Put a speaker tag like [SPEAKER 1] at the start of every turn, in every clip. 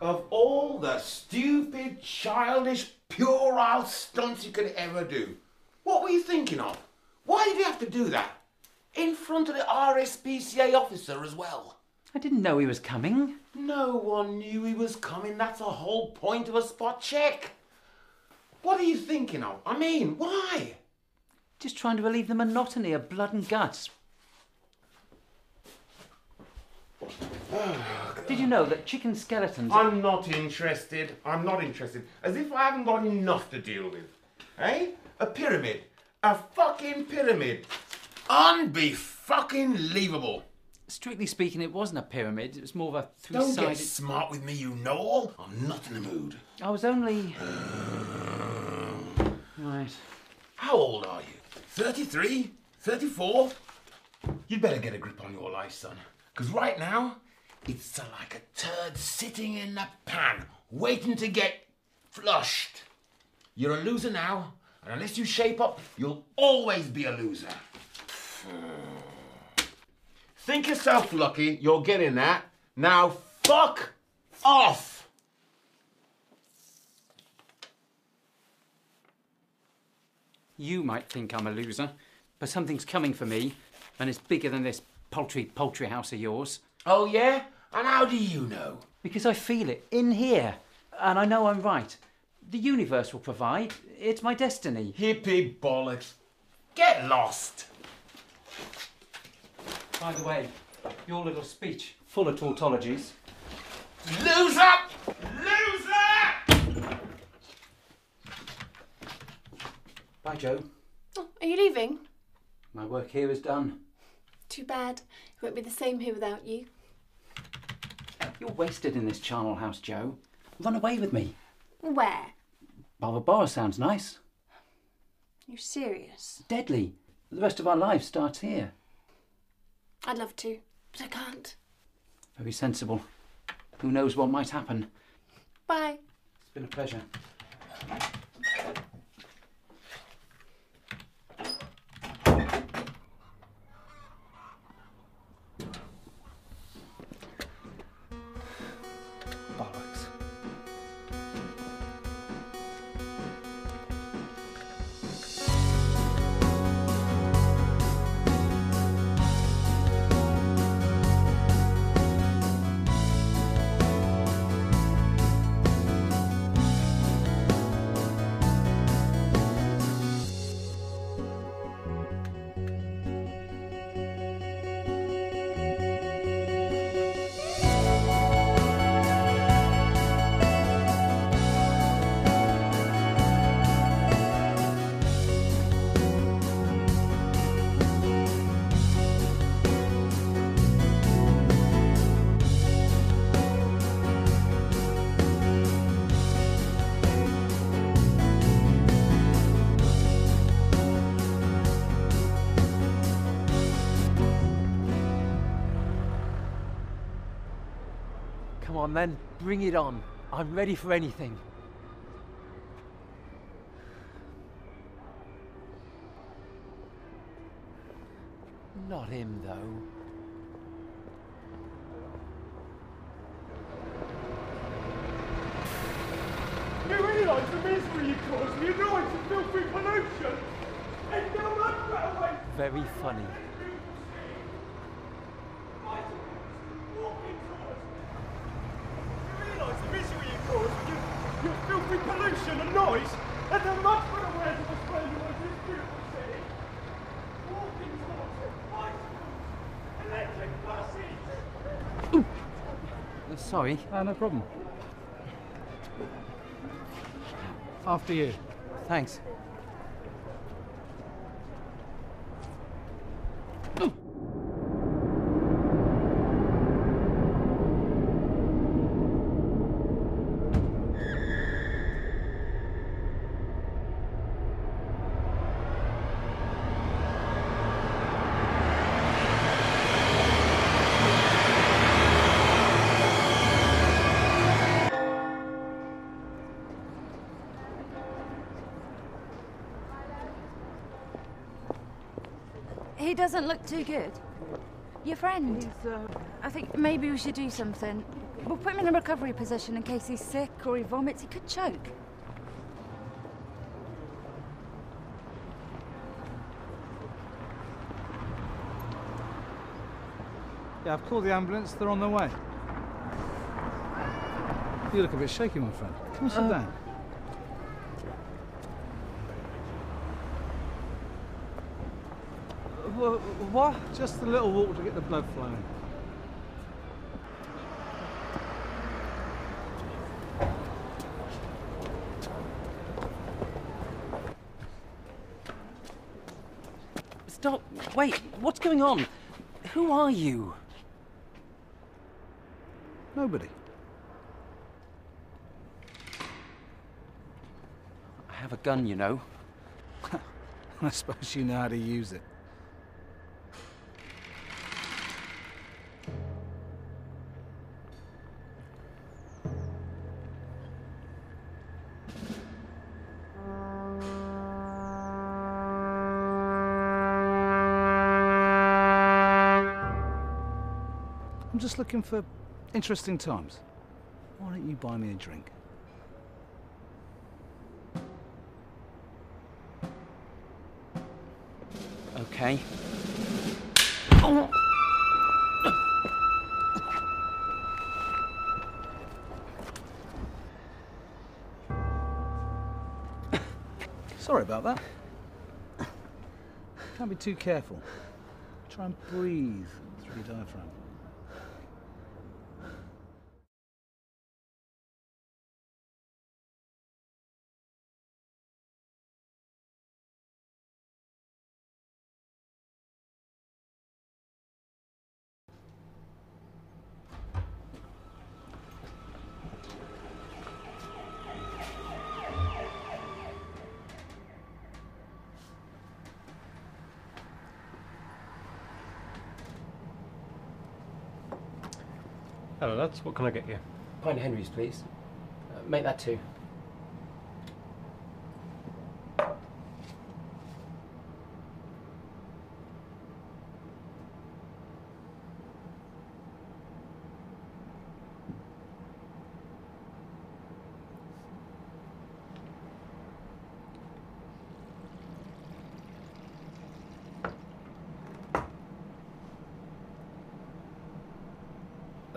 [SPEAKER 1] Of all the stupid, childish, puerile stunts you could ever do, what were you thinking of? Why did you have to do that? In front of the RSPCA officer as well.
[SPEAKER 2] I didn't know he was coming.
[SPEAKER 1] No one knew he was coming. That's the whole point of a spot check. What are you thinking of? I mean, why?
[SPEAKER 2] Just trying to relieve the monotony of blood and guts. Did you know that chicken skeletons...
[SPEAKER 1] I'm not interested. I'm not interested. As if I haven't got enough to deal with. Eh? A pyramid. A fucking pyramid. Unbe-fucking-lievable.
[SPEAKER 2] Strictly speaking, it wasn't a pyramid. It was more of a
[SPEAKER 1] Don't
[SPEAKER 2] three-sided...
[SPEAKER 1] get smart with me, you know-all. I'm not in the mood.
[SPEAKER 2] I was only... Right.
[SPEAKER 1] How old are you? 33? 34? You'd better get a grip on your life, son. Because right now, it's like a turd sitting in the pan, waiting to get flushed. You're a loser now, and unless you shape up, you'll always be a loser. Think yourself lucky you're getting that. Now fuck off!
[SPEAKER 2] You might think I'm a loser, but something's coming for me, and it's bigger than this poultry house of yours.
[SPEAKER 1] Oh, yeah? And how do you know?
[SPEAKER 2] Because I feel it in here, and I know I'm right. The universe will provide. It's my destiny.
[SPEAKER 1] Hippie bollocks. Get lost.
[SPEAKER 2] By the way, your little speech, full of tautologies.
[SPEAKER 1] Loser! Loser!
[SPEAKER 2] Bye, Joe.
[SPEAKER 3] Oh, are you leaving?
[SPEAKER 2] My work here is done.
[SPEAKER 3] Too bad. It won't be the same here without you.
[SPEAKER 2] You're wasted in this charnel house, Joe. Run away with me.
[SPEAKER 3] Where?
[SPEAKER 2] Barbara sounds nice.
[SPEAKER 3] You're serious?
[SPEAKER 2] Deadly. The rest of our lives starts here.
[SPEAKER 3] I'd love to, but I can't.
[SPEAKER 2] Very sensible. Who knows what might happen?
[SPEAKER 3] Bye.
[SPEAKER 2] It's been a pleasure. Bollocks.
[SPEAKER 4] Come on then, bring it on. I'm ready for anything. Not him, though.
[SPEAKER 5] You realise the misery you cause me, you know it's a filthy pollution! And no one got away!
[SPEAKER 4] Very funny.
[SPEAKER 5] You realise the misery you cause with your filthy pollution and noise? And they're much better ways of displaying you in this beautiful city! Walking towards it, bicycles, electric buses!
[SPEAKER 4] Sorry.
[SPEAKER 6] No problem. After you.
[SPEAKER 4] Thanks.
[SPEAKER 7] He doesn't look too good. Your friend? I think maybe we should do something. We'll put him in a recovery position in case he's sick or he vomits. He could choke.
[SPEAKER 6] Yeah, I've called the ambulance. They're on their way. You look a bit shaky, my friend. Come and sit down.
[SPEAKER 4] What?
[SPEAKER 6] Just a little walk to get the blood flowing.
[SPEAKER 4] Stop. Wait, what's going on? Who are you?
[SPEAKER 6] Nobody.
[SPEAKER 4] I have a gun, you know.
[SPEAKER 6] I suppose you know how to use it. I'm just looking for interesting times. Why don't you buy me a drink?
[SPEAKER 4] Okay.
[SPEAKER 6] Sorry about that. Can't be too careful. Try and breathe through your diaphragm.
[SPEAKER 5] Hello, lads. What can I get you?
[SPEAKER 2] Pint of Henry's, please. Make that two.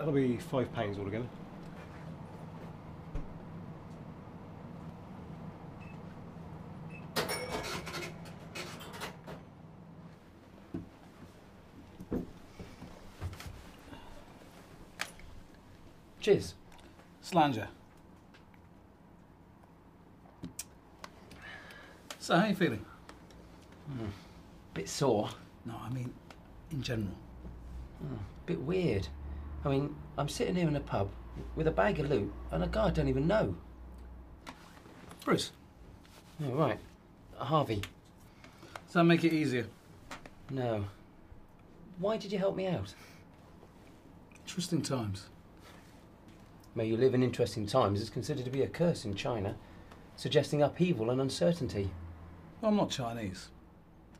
[SPEAKER 5] That'll be £5 altogether.
[SPEAKER 2] Cheers.
[SPEAKER 6] Slanger. So, how are you feeling?
[SPEAKER 2] Bit sore.
[SPEAKER 6] No, I mean, in general.
[SPEAKER 2] Bit weird. I mean, I'm sitting here in a pub with a bag of loot and a guy I don't even know.
[SPEAKER 6] Bruce,
[SPEAKER 2] Oh, right. Harvey.
[SPEAKER 6] does that make it easier?
[SPEAKER 2] No. Why did you help me out?
[SPEAKER 6] Interesting times.
[SPEAKER 2] May you live in interesting times is considered to be a curse in China, suggesting upheaval and uncertainty.
[SPEAKER 6] Well, I'm not Chinese.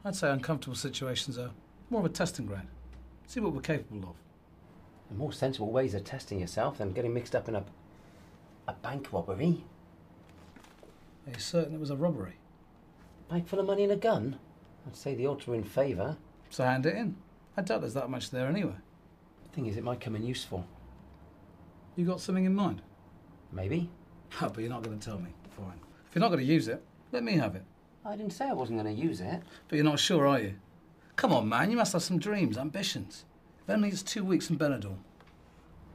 [SPEAKER 6] I'd say uncomfortable situations are more of a testing ground. See what we're capable of.
[SPEAKER 2] There are more sensible ways of testing yourself than getting mixed up in a bank robbery.
[SPEAKER 6] Are you certain it was a robbery?
[SPEAKER 2] Bag full of money and a gun? I'd say the odds were in favour.
[SPEAKER 6] So hand it in. I doubt there's that much there anyway.
[SPEAKER 2] The thing is, it might come in useful.
[SPEAKER 6] You got something in mind?
[SPEAKER 2] Maybe.
[SPEAKER 6] Oh, but you're not going to tell me. Fine. If you're not going to use it, let me have it.
[SPEAKER 2] I didn't say I wasn't going to use it.
[SPEAKER 6] But you're not sure, are you? Come on, man. You must have some dreams, ambitions. If only it's 2 weeks in Benidorm.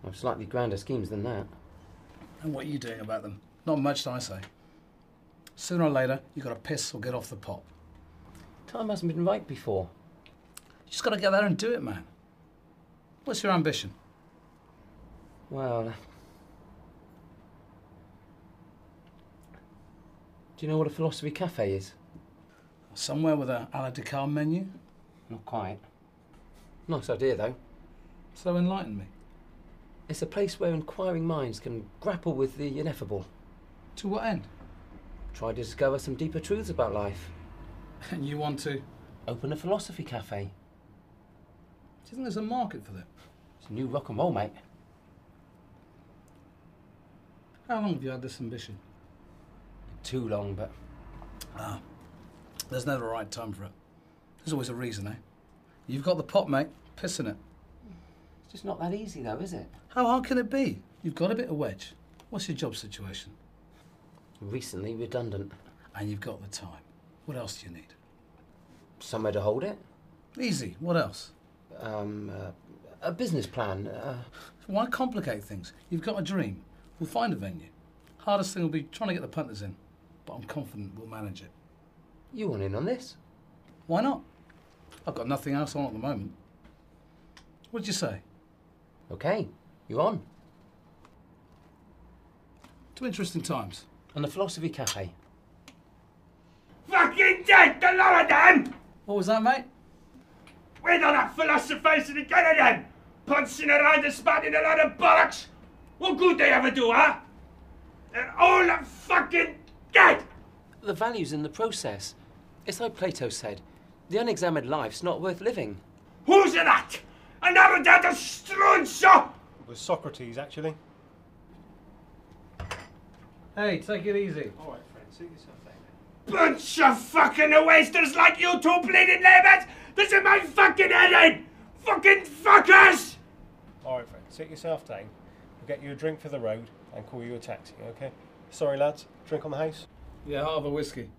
[SPEAKER 2] I've slightly grander schemes than that.
[SPEAKER 6] And what are you doing about them? Not much, I say. Sooner or later, you've got to piss or get off the pot.
[SPEAKER 2] Time hasn't been right before.
[SPEAKER 6] You just got to get there and do it, man. What's your ambition?
[SPEAKER 2] Well, do you know what a philosophy cafe is?
[SPEAKER 6] Somewhere with a la carte menu?
[SPEAKER 2] Not quite. Nice idea, though.
[SPEAKER 6] So enlighten me.
[SPEAKER 2] It's a place where inquiring minds can grapple with the ineffable.
[SPEAKER 6] To what end?
[SPEAKER 2] Try to discover some deeper truths about life.
[SPEAKER 6] And you want to... Do
[SPEAKER 2] Open a philosophy cafe.
[SPEAKER 6] you think there's a market for that?
[SPEAKER 2] It's new rock and roll, mate.
[SPEAKER 6] How long have you had this ambition?
[SPEAKER 4] Too long, but
[SPEAKER 6] There's never a right time for it. There's always a reason, eh? You've got the pot, mate. Piss in it.
[SPEAKER 4] it's just not that easy, though, is it?
[SPEAKER 6] How hard can it be? You've got a bit of wedge. What's your job situation?
[SPEAKER 4] Recently redundant.
[SPEAKER 6] And you've got the time. What else do you need?
[SPEAKER 4] Somewhere to hold it.
[SPEAKER 6] Easy. What else?
[SPEAKER 4] A business plan.
[SPEAKER 6] Why complicate things? You've got a dream. We'll find a venue. Hardest thing will be trying to get the punters in, but I'm confident we'll manage it.
[SPEAKER 4] You want in on this?
[SPEAKER 6] Why not? I've got nothing else on at the moment. What'd you say?
[SPEAKER 4] Okay, you on.
[SPEAKER 6] Two interesting times.
[SPEAKER 4] On the Philosophy Café.
[SPEAKER 5] Fucking dead, the lot of them!
[SPEAKER 6] What was that, mate?
[SPEAKER 5] Where are the philosophers and again of them? Punching around and spouting a lot of bollocks? What good they ever do, huh? They're all fucking dead!
[SPEAKER 4] The value's in the process. It's like Plato said, the unexamined life's not worth living.
[SPEAKER 5] Who's that? Another dead strunzo!
[SPEAKER 8] It was Socrates, actually.
[SPEAKER 6] Hey, take it easy.
[SPEAKER 8] All right, friend, suit yourself down.
[SPEAKER 5] Bunch of fucking wasters like you two bleeding labours! This is my fucking head in! Fucking fuckers!
[SPEAKER 8] All right, friend, sit yourself down. We'll get you a drink for the road and call you a taxi, okay? Sorry, lads. Drink on the house?
[SPEAKER 6] Yeah, half a whiskey.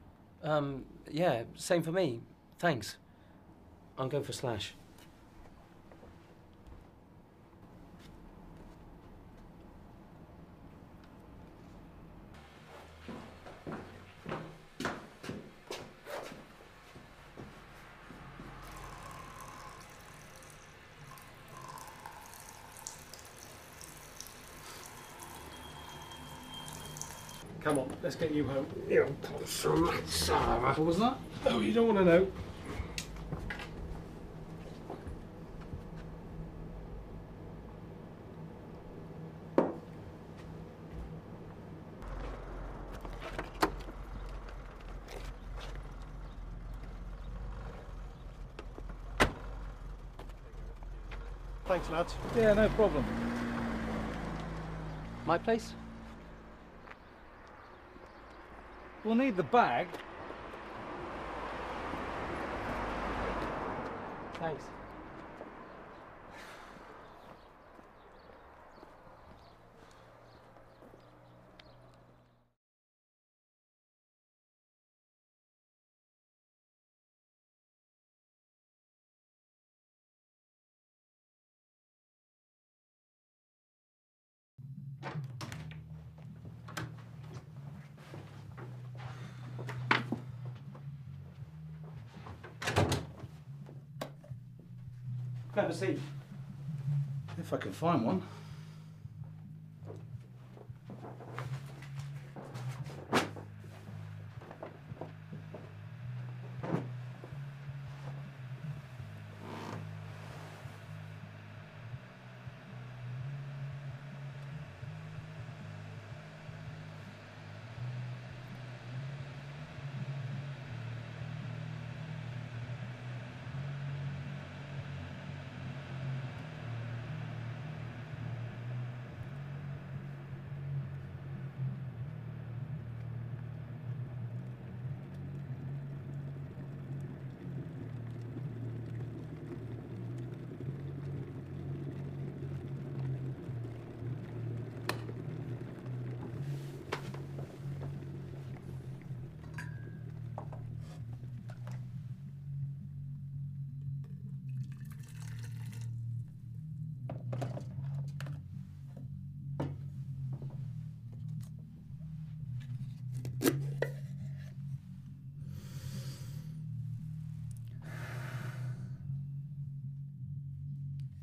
[SPEAKER 4] Yeah, same for me. Thanks. I'm going for Slash.
[SPEAKER 8] Come on, let's get you home.
[SPEAKER 6] What was that?
[SPEAKER 8] Oh, you don't want to know. Thanks, lads.
[SPEAKER 6] Yeah, no problem.
[SPEAKER 4] My place?
[SPEAKER 6] We'll need the bag.
[SPEAKER 4] Thanks.
[SPEAKER 2] Have a seat.
[SPEAKER 6] If I can find one.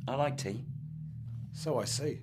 [SPEAKER 4] I like tea.
[SPEAKER 6] So I see.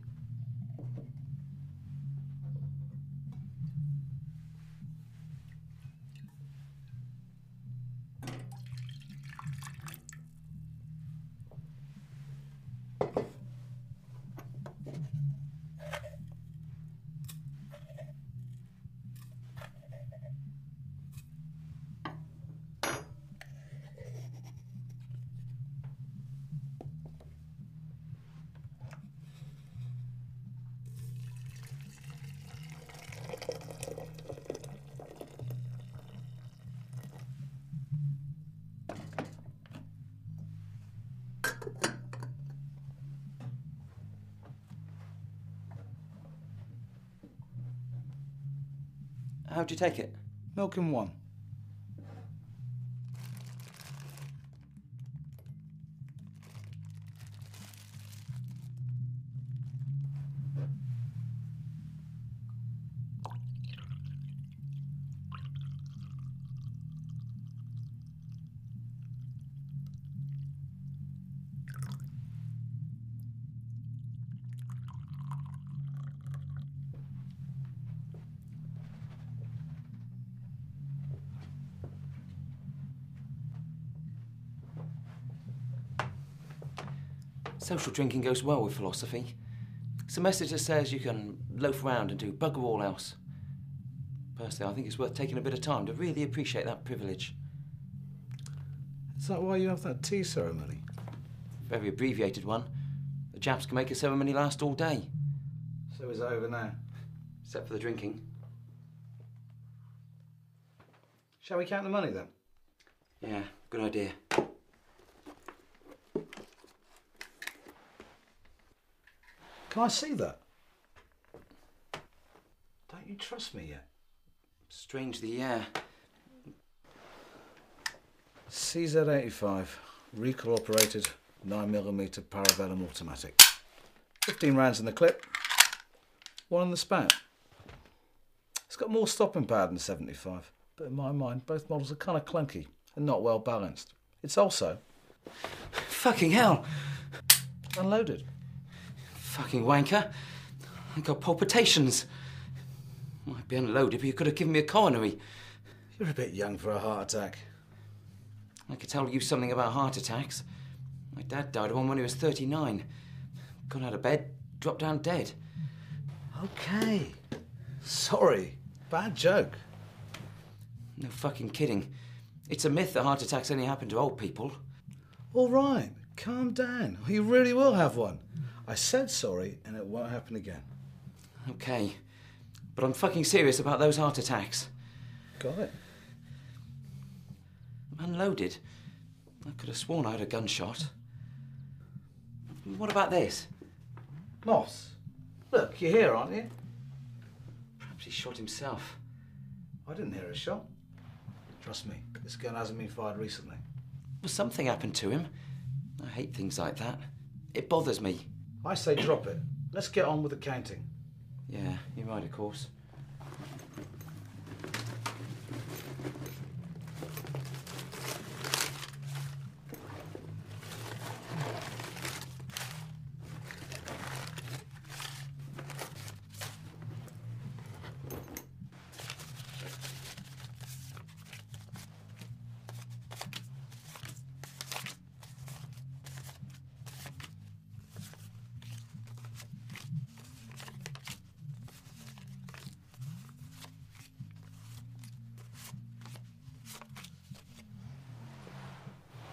[SPEAKER 4] How'd you take it?
[SPEAKER 6] Milk and one.
[SPEAKER 4] Social drinking goes well with philosophy. It's a message that says you can loaf around and do bugger all else. Personally, I think it's worth taking a bit of time to really appreciate that privilege.
[SPEAKER 6] Is that why you have that tea ceremony?
[SPEAKER 4] Very abbreviated one. The Japs can make a ceremony last all day.
[SPEAKER 6] So is it over now?
[SPEAKER 4] Except for the drinking.
[SPEAKER 6] Shall we count the money then?
[SPEAKER 4] Yeah, good idea.
[SPEAKER 6] Can I see that? Don't you trust me yet?
[SPEAKER 4] Strangely, yeah.
[SPEAKER 6] CZ85, recoil operated 9mm Parabellum automatic. 15 rounds in the clip, one in the spout. It's got more stopping power than the 75, but in my mind, both models are kind of clunky and not well balanced. It's also
[SPEAKER 4] Fucking hell!
[SPEAKER 6] unloaded.
[SPEAKER 4] Fucking wanker. I got palpitations. Might be unloaded, but you could have given me a coronary.
[SPEAKER 6] You're a bit young for a heart attack.
[SPEAKER 4] I could tell you something about heart attacks. My dad died of one when he was 39. Got out of bed, dropped down dead.
[SPEAKER 6] Okay. Sorry. Bad joke.
[SPEAKER 4] No fucking kidding. It's a myth that heart attacks only happen to old people.
[SPEAKER 6] All right. Calm down. You really will have one. I said sorry, and it won't happen again.
[SPEAKER 4] Okay. But I'm fucking serious about those heart attacks.
[SPEAKER 6] Got it.
[SPEAKER 4] Unloaded? I could have sworn I had a gunshot. What about this?
[SPEAKER 6] Moss. Look, you're here, aren't you?
[SPEAKER 4] Perhaps he shot himself.
[SPEAKER 6] I didn't hear a shot. Trust me, this gun hasn't been fired recently.
[SPEAKER 4] Well, something happened to him. I hate things like that. It bothers me.
[SPEAKER 6] I say drop it. Let's get on with the counting.
[SPEAKER 4] Yeah, you're right, of course.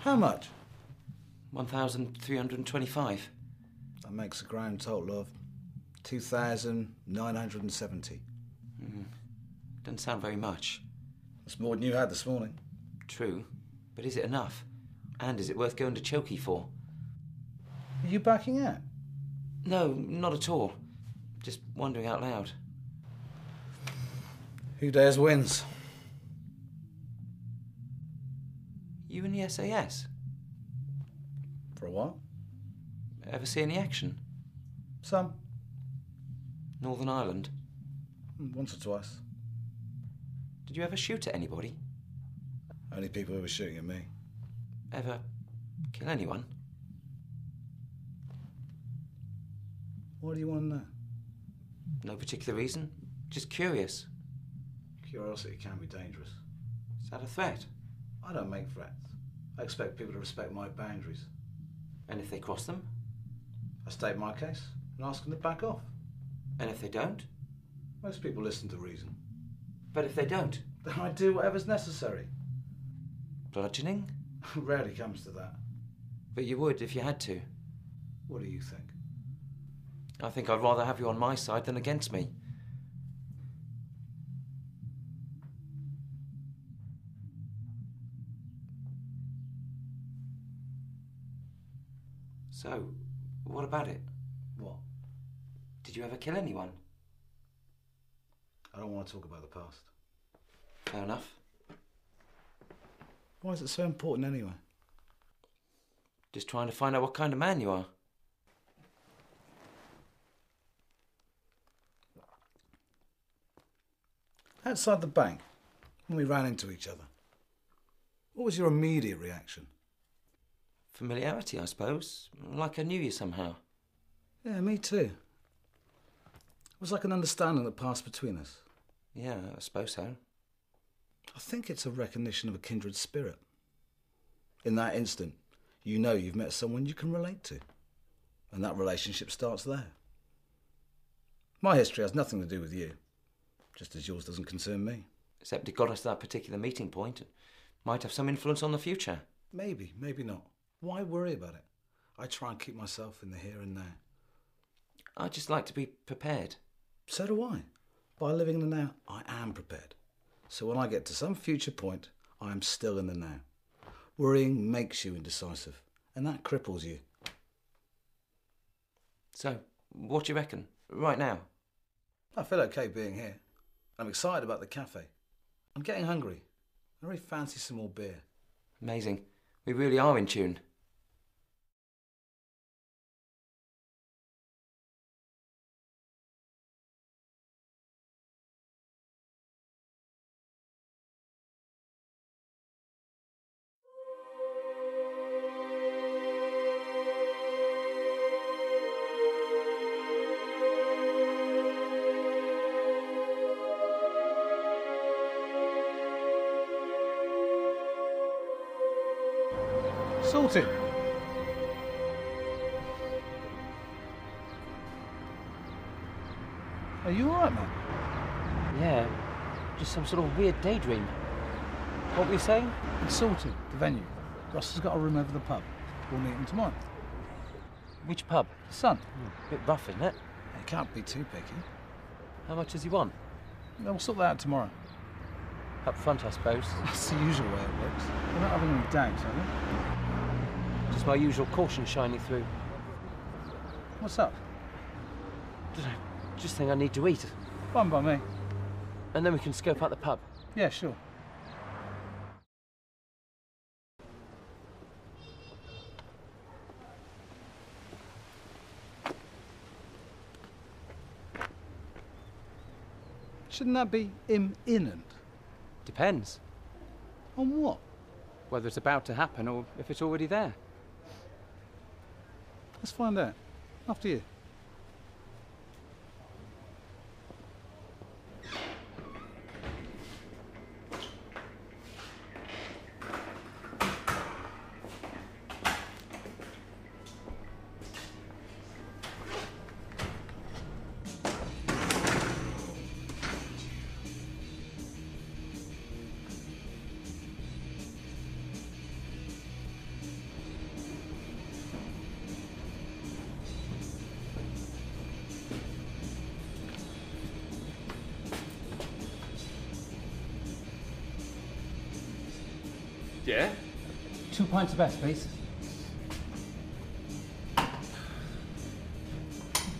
[SPEAKER 6] How much?
[SPEAKER 4] 1,325.
[SPEAKER 6] That makes a grand total of 2,970.
[SPEAKER 4] Doesn't sound very much.
[SPEAKER 6] That's more than you had this morning.
[SPEAKER 4] True. But is it enough? And is it worth going to Chokey for?
[SPEAKER 6] Are you backing out?
[SPEAKER 4] No, not at all. Just wondering out loud.
[SPEAKER 6] Who dares wins?
[SPEAKER 4] You in the SAS?
[SPEAKER 6] For a while.
[SPEAKER 4] Ever see any action?
[SPEAKER 6] Some.
[SPEAKER 4] Northern Ireland?
[SPEAKER 6] Once or twice.
[SPEAKER 4] Did you ever shoot at anybody?
[SPEAKER 6] Only people who were shooting at me.
[SPEAKER 4] Ever kill anyone?
[SPEAKER 6] What do you want to know?
[SPEAKER 4] No particular reason. Just curious.
[SPEAKER 6] Curiosity can be dangerous.
[SPEAKER 4] Is that a threat?
[SPEAKER 6] I don't make threats. I expect people to respect my boundaries.
[SPEAKER 4] And if they cross them?
[SPEAKER 6] I state my case and ask them to back off.
[SPEAKER 4] And if they don't?
[SPEAKER 6] Most people listen to reason.
[SPEAKER 4] But if they don't?
[SPEAKER 6] Then I do whatever's necessary.
[SPEAKER 4] Bludgeoning?
[SPEAKER 6] Rarely comes to that.
[SPEAKER 4] But you would if you had to.
[SPEAKER 6] What do you think?
[SPEAKER 4] I think I'd rather have you on my side than against me. So, what about it?
[SPEAKER 6] What?
[SPEAKER 4] Did you ever kill anyone?
[SPEAKER 6] I don't want to talk about the past.
[SPEAKER 4] Fair enough.
[SPEAKER 6] Why is it so important anyway?
[SPEAKER 4] Just trying to find out what kind of man you are.
[SPEAKER 6] Outside the bank, when we ran into each other, what was your immediate reaction?
[SPEAKER 4] Familiarity, I suppose. Like I knew you somehow.
[SPEAKER 6] Yeah, me too. It was like an understanding that passed between us.
[SPEAKER 4] Yeah, I suppose so.
[SPEAKER 6] I think it's a recognition of a kindred spirit. In that instant, you know you've met someone you can relate to. And that relationship starts there. My history has nothing to do with you, just as yours doesn't concern me.
[SPEAKER 4] Except it got us to that particular meeting point. It might have some influence on the future.
[SPEAKER 6] Maybe, maybe not. Why worry about it? I try and keep myself in the here and now.
[SPEAKER 4] I just like to be prepared.
[SPEAKER 6] So do I. By living in the now, I am prepared. So when I get to some future point, I am still in the now. Worrying makes you indecisive, and that cripples you.
[SPEAKER 4] So, what do you reckon? Right now?
[SPEAKER 6] I feel okay being here. I'm excited about the cafe. I'm getting hungry. I really fancy some more beer.
[SPEAKER 4] Amazing. We really are in tune.
[SPEAKER 6] Sorted. Are you alright, man?
[SPEAKER 4] Yeah, just some sort of weird daydream. What were you saying?
[SPEAKER 6] It's sorted, the venue. Russ has got a room over the pub. We'll meet him tomorrow.
[SPEAKER 4] Which pub?
[SPEAKER 6] The Sun.
[SPEAKER 4] Bit rough, isn't it?
[SPEAKER 6] He can't be too picky.
[SPEAKER 4] How much does he want?
[SPEAKER 6] We'll sort that out tomorrow.
[SPEAKER 4] Up front, I suppose.
[SPEAKER 6] That's the usual way it works. We're not having any doubts, are we?
[SPEAKER 4] Just my usual caution shining through.
[SPEAKER 6] What's up?
[SPEAKER 4] Just think I need to eat.
[SPEAKER 6] Fine by me.
[SPEAKER 4] And then we can scope out the pub.
[SPEAKER 6] Yeah, sure. Shouldn't that be imminent?
[SPEAKER 2] Depends.
[SPEAKER 6] On what?
[SPEAKER 2] Whether it's about to happen or if it's already there.
[SPEAKER 6] Let's find out. After you.
[SPEAKER 1] Yeah?
[SPEAKER 2] 2 pints of best, please.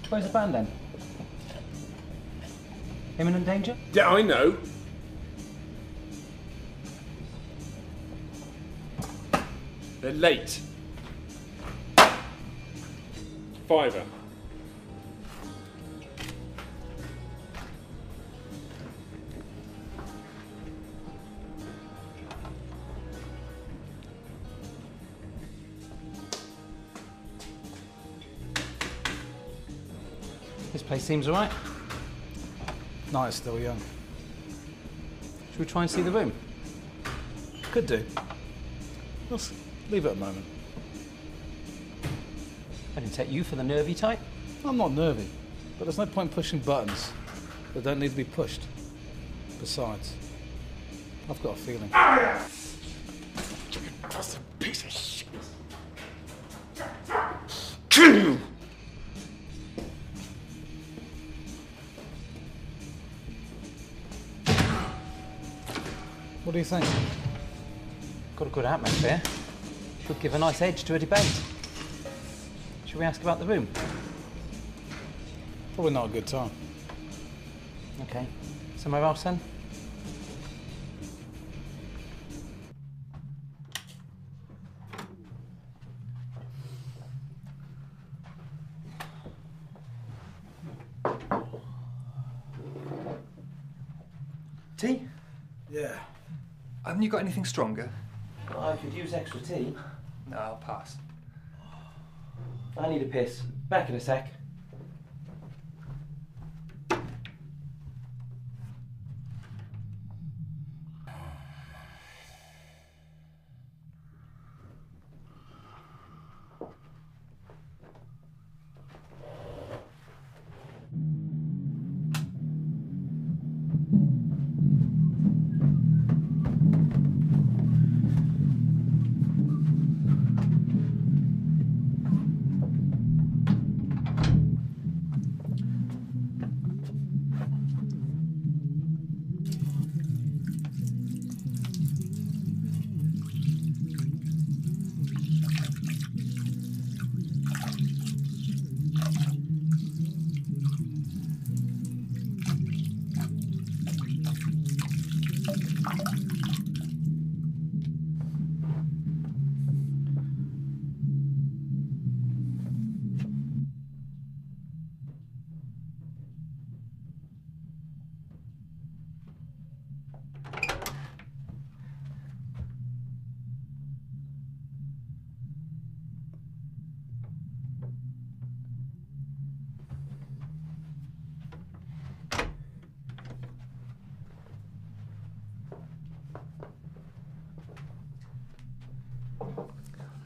[SPEAKER 2] Where's the band then? Imminent danger?
[SPEAKER 1] Yeah, I know. They're late. £5.
[SPEAKER 2] This place seems all right.
[SPEAKER 6] Night's still young.
[SPEAKER 2] Should we try and see the room?
[SPEAKER 6] Could do. Let's leave it a moment.
[SPEAKER 2] I didn't take you for the nervy type.
[SPEAKER 6] I'm not nervy, but there's no point pushing buttons that don't need to be pushed. Besides, I've got a feeling.
[SPEAKER 1] That's a piece of shit. Kill you!
[SPEAKER 6] What do you think?
[SPEAKER 2] Got a good atmosphere. Could give a nice edge to a debate. Should we ask about the room?
[SPEAKER 6] Probably not a good time.
[SPEAKER 2] Okay. Somewhere else then?
[SPEAKER 9] Tea?
[SPEAKER 6] Yeah.
[SPEAKER 9] Haven't you got anything stronger?
[SPEAKER 4] Well, I could use extra tea.
[SPEAKER 9] No, I'll pass.
[SPEAKER 4] I need a piss. Back in a sec.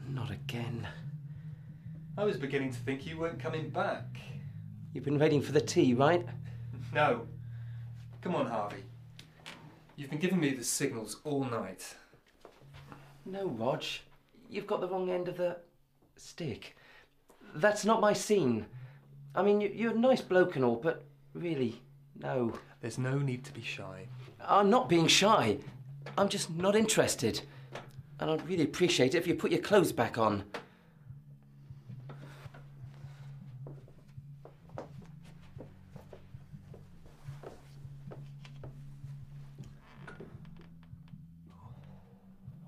[SPEAKER 4] Not again.
[SPEAKER 9] I was beginning to think you weren't coming back.
[SPEAKER 4] You've been waiting for the tea, right?
[SPEAKER 9] No. Come on, Harvey. You've been giving me the signals all night.
[SPEAKER 4] No, Rog. You've got the wrong end of the stick. That's not my scene. I mean, you're a nice bloke and all, but really, no.
[SPEAKER 9] There's no need to be shy.
[SPEAKER 4] I'm not being shy. I'm just not interested. And I'd really appreciate it if you put your clothes back on.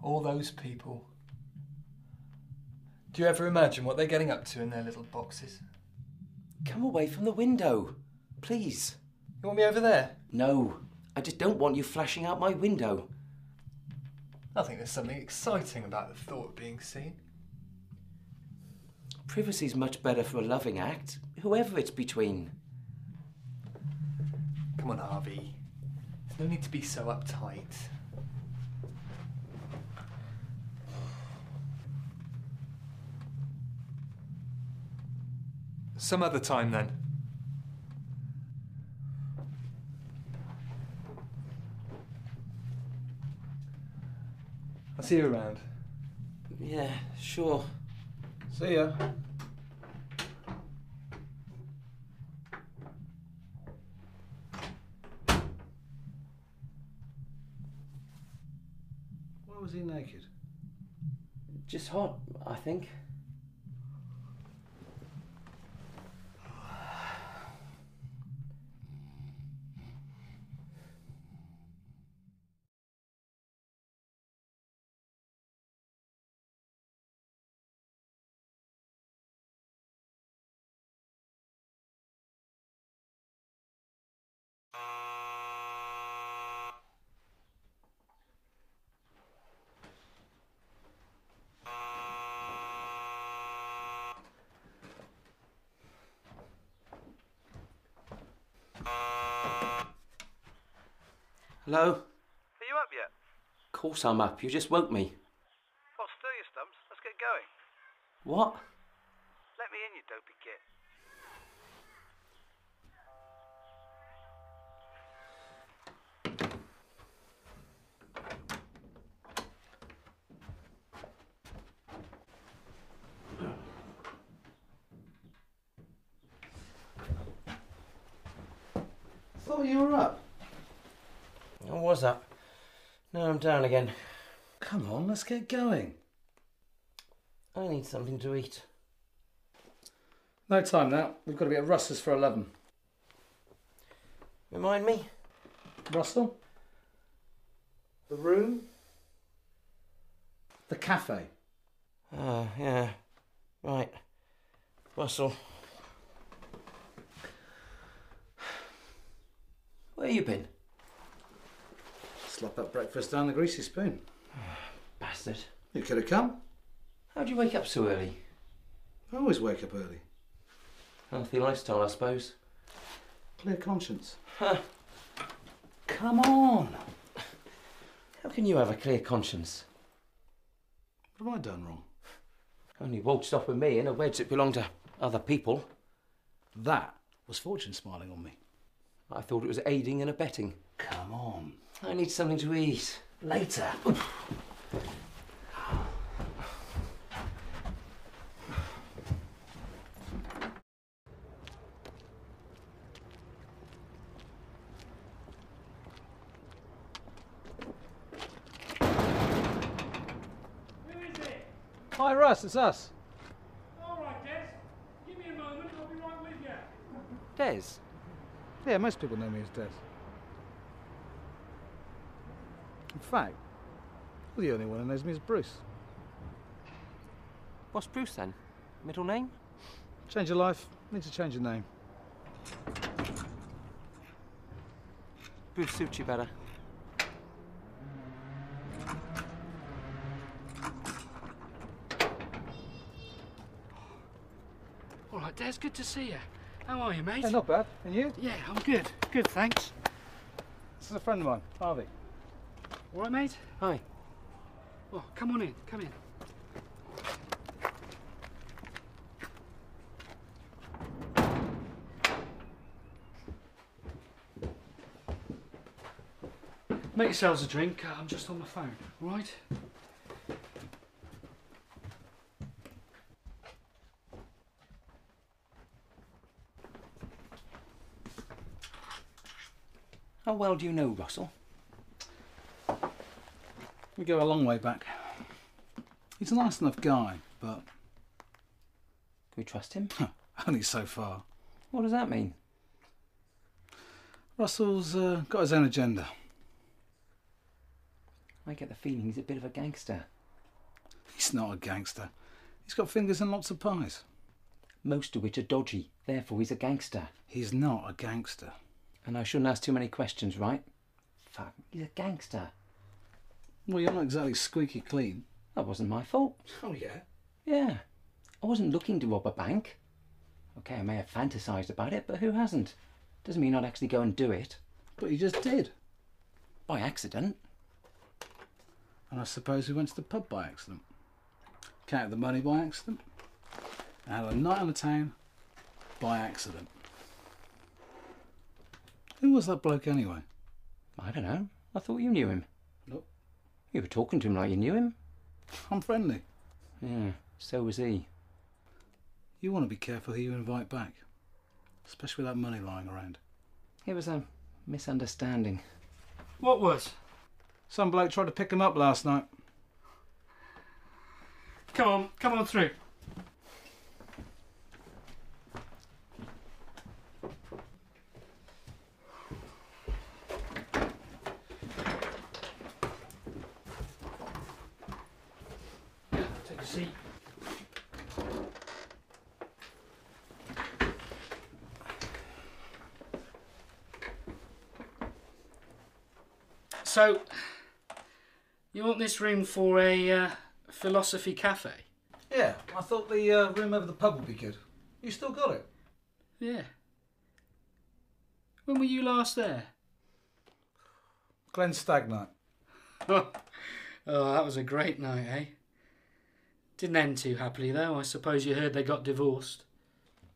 [SPEAKER 9] All those people. Do you ever imagine what they're getting up to in their little boxes?
[SPEAKER 4] Come away from the window, please.
[SPEAKER 9] You want me over there?
[SPEAKER 4] No, I just don't want you flashing out my window.
[SPEAKER 9] I think there's something exciting about the thought of being seen.
[SPEAKER 4] Privacy's much better for a loving act, whoever it's between.
[SPEAKER 9] Come on, Harvey. There's no need to be so uptight. Some other time, then. I'll see you around.
[SPEAKER 4] Yeah, sure.
[SPEAKER 6] See ya. Why was he naked?
[SPEAKER 4] Just hot, I think. Hello?
[SPEAKER 10] Are you up yet?
[SPEAKER 4] Of course I'm up. You just woke me.
[SPEAKER 10] Well, stir your stumps. Let's get going.
[SPEAKER 4] What?
[SPEAKER 10] Let me in, you dopey git.
[SPEAKER 6] Thought you were up.
[SPEAKER 4] I was up. Now I'm down again.
[SPEAKER 6] Come on, let's get going.
[SPEAKER 4] I need something to eat.
[SPEAKER 6] No time now. We've got to be at Russell's for 11.
[SPEAKER 4] Remind me?
[SPEAKER 6] Russell?
[SPEAKER 8] The room?
[SPEAKER 6] The cafe.
[SPEAKER 4] Oh, yeah. Right. Russell. Where you been?
[SPEAKER 6] Slap that breakfast down the greasy spoon.
[SPEAKER 4] Bastard.
[SPEAKER 6] You could have come.
[SPEAKER 4] How'd you wake up so early?
[SPEAKER 6] I always wake up early.
[SPEAKER 4] Healthy lifestyle, I suppose.
[SPEAKER 6] Clear conscience.
[SPEAKER 4] Huh. Come on. How can you have a clear conscience?
[SPEAKER 6] What have I done wrong?
[SPEAKER 4] Only waltzed off with me in a wedge that belonged to other people.
[SPEAKER 6] That was fortune smiling on me.
[SPEAKER 4] I thought it was aiding and abetting.
[SPEAKER 6] Come on.
[SPEAKER 4] I need something to eat.
[SPEAKER 6] Later.
[SPEAKER 5] Hi, Russ, it's us.
[SPEAKER 11] All right, Des. Give me a moment, I'll be right with you.
[SPEAKER 4] Des?
[SPEAKER 6] Yeah, most people know me as Des. In fact, you're the only one who knows me as Bruce.
[SPEAKER 4] What's Bruce then? Middle name?
[SPEAKER 6] Change your life, need to change your name.
[SPEAKER 4] Bruce suits you better.
[SPEAKER 11] All right, Des, good to see you. How are you, mate?
[SPEAKER 6] Hey, not bad. And you?
[SPEAKER 11] Yeah, I'm good. Good, thanks.
[SPEAKER 6] This is a friend of mine, Harvey.
[SPEAKER 11] All right, mate?
[SPEAKER 4] Hi.
[SPEAKER 11] Well, come on in, come in. Make yourselves a drink. I'm just on my phone, all right?
[SPEAKER 4] How well do you know Russell?
[SPEAKER 6] We go a long way back. He's a nice enough guy, but...
[SPEAKER 4] Can we trust him?
[SPEAKER 6] only so far.
[SPEAKER 4] What does that mean?
[SPEAKER 6] Russell's got his own agenda.
[SPEAKER 4] I get the feeling he's a bit of a gangster.
[SPEAKER 6] He's not a gangster. He's got fingers in lots of pies.
[SPEAKER 4] Most of which are dodgy. Therefore, he's a gangster.
[SPEAKER 6] He's not a gangster.
[SPEAKER 4] And I shouldn't ask too many questions, right? Fuck, he's a gangster.
[SPEAKER 6] Well, you're not exactly squeaky clean.
[SPEAKER 4] That wasn't my fault.
[SPEAKER 6] Oh, yeah?
[SPEAKER 4] Yeah. I wasn't looking to rob a bank. Okay, I may have fantasised about it, but who hasn't? Doesn't mean I'd actually go and do it.
[SPEAKER 6] But you just did.
[SPEAKER 4] By accident.
[SPEAKER 6] And I suppose we went to the pub by accident. Counted the money by accident. And had a night on the town by accident. Who was that bloke anyway?
[SPEAKER 4] I don't know. I thought you knew him.
[SPEAKER 6] Nope.
[SPEAKER 4] You were talking to him like you knew him.
[SPEAKER 6] I'm friendly.
[SPEAKER 4] Yeah, so was he.
[SPEAKER 6] You want to be careful who you invite back. Especially with that money lying around.
[SPEAKER 4] It was a misunderstanding.
[SPEAKER 11] What was?
[SPEAKER 6] Some bloke tried to pick him up last night.
[SPEAKER 11] Come on through. Take a seat. So, you want this room for a philosophy cafe?
[SPEAKER 6] Yeah, I thought the room over the pub would be good. You still got it?
[SPEAKER 11] Yeah. When were you last there?
[SPEAKER 6] Glen's stag night.
[SPEAKER 11] Oh, that was a great night, eh? Didn't end too happily, though. I suppose you heard they got divorced.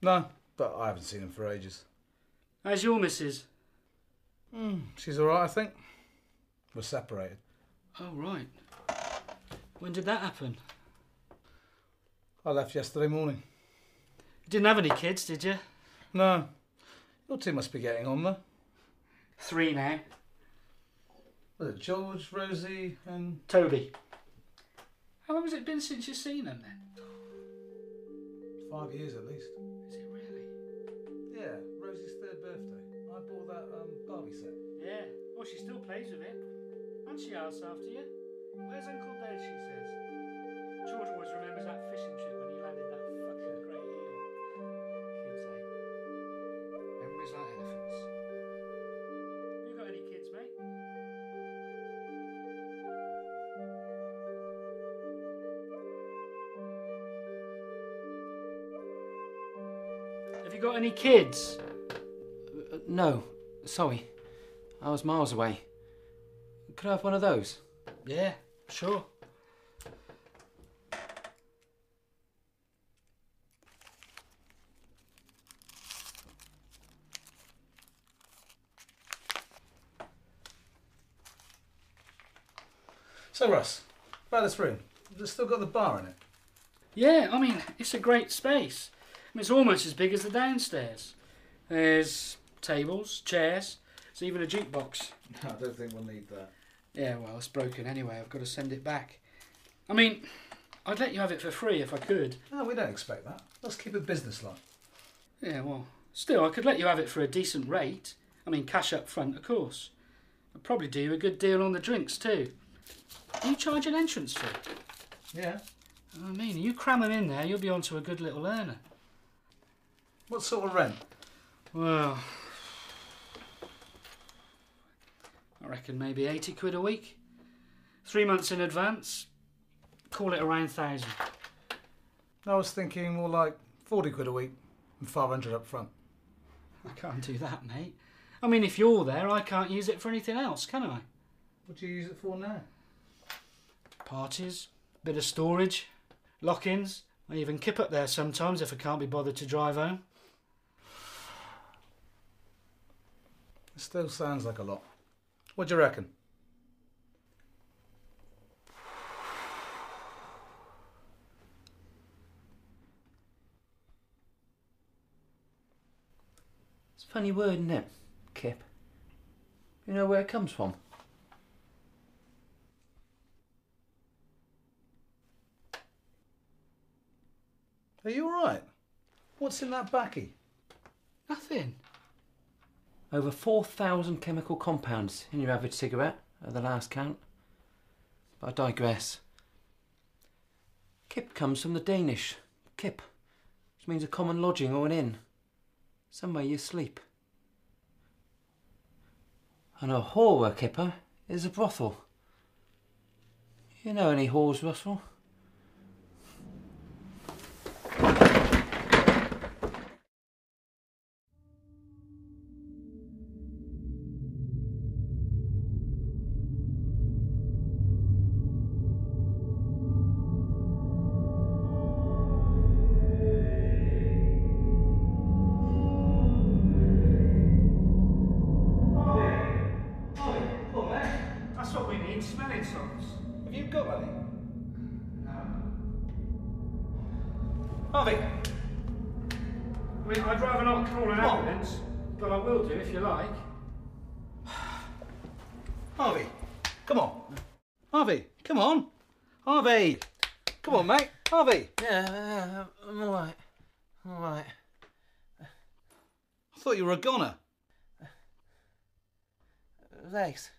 [SPEAKER 6] No, but I haven't seen him for ages.
[SPEAKER 11] How's your missus?
[SPEAKER 6] She's alright, I think. We're separated.
[SPEAKER 11] Oh, right. When did that happen?
[SPEAKER 6] I left yesterday morning.
[SPEAKER 11] You didn't have any kids, did you?
[SPEAKER 6] No. Your two must be getting on, though.
[SPEAKER 11] 3 now.
[SPEAKER 6] Was it George, Rosie and...
[SPEAKER 11] Toby. How long has it been since you've seen them, then?
[SPEAKER 6] 5 years at least.
[SPEAKER 11] Is it really?
[SPEAKER 6] Yeah, Rosie's 3rd birthday. I bought that Barbie set.
[SPEAKER 11] Yeah. Well, she still plays with it. And she asks after you. Where's Uncle Dave, she says. George always remembers that fishing trip when he landed that fucking great eel. Kids, eh? Memories like elephants. You got any kids, mate? you got any kids?
[SPEAKER 4] No, sorry. I was miles away. Could I have one of those?
[SPEAKER 11] Yeah, sure.
[SPEAKER 6] So, Russ, about this room. Has it still got the bar in it?
[SPEAKER 11] Yeah, I mean, it's a great space. I mean, it's almost as big as the downstairs. There's tables, chairs, there's even a jukebox.
[SPEAKER 6] No, I don't think we'll need that.
[SPEAKER 11] Yeah, well, it's broken anyway. I've got to send it back. I mean, I'd let you have it for free if I could.
[SPEAKER 6] No, we don't expect that. Let's keep it businesslike.
[SPEAKER 11] Yeah, well, still, I could let you have it for a decent rate. I mean, cash up front, of course. I'd probably do you a good deal on the drinks, too. Do you charge an entrance fee?
[SPEAKER 6] Yeah.
[SPEAKER 11] I mean, you cram them in there, you'll be on to a good little earner.
[SPEAKER 6] What sort of rent?
[SPEAKER 11] Well, I reckon maybe 80 quid a week. 3 months in advance. Call it around 1,000.
[SPEAKER 6] I was thinking more like 40 quid a week and 500 up front.
[SPEAKER 11] I can't do that, mate. I mean, if you're there, I can't use it for anything else, can I?
[SPEAKER 6] What do you use it for now?
[SPEAKER 11] Parties, bit of storage, lock-ins. I even kip up there sometimes if I can't be bothered to drive home.
[SPEAKER 6] It still sounds like a lot. What do you reckon?
[SPEAKER 4] It's a funny word, isn't it? Kip. You know where it comes from?
[SPEAKER 6] Are you alright? What's in that backy?
[SPEAKER 11] Nothing.
[SPEAKER 4] Over 4,000 chemical compounds in your average cigarette at the last count. But I digress. Kip comes from the Danish kip, which means a common lodging or an inn. Somewhere you sleep. And a whore kipper is a brothel. You know any whores, Russell?
[SPEAKER 11] That's what we need, smelling salts.
[SPEAKER 6] Have you got any?
[SPEAKER 11] No.
[SPEAKER 6] Harvey!
[SPEAKER 11] I mean, I'd rather not call an ambulance, but I will do if you like.
[SPEAKER 6] Harvey, come on. Harvey, come on. Harvey! Come on, mate. Harvey!
[SPEAKER 4] Yeah, I'm alright. Alright.
[SPEAKER 6] I thought you were a goner.
[SPEAKER 4] Legs.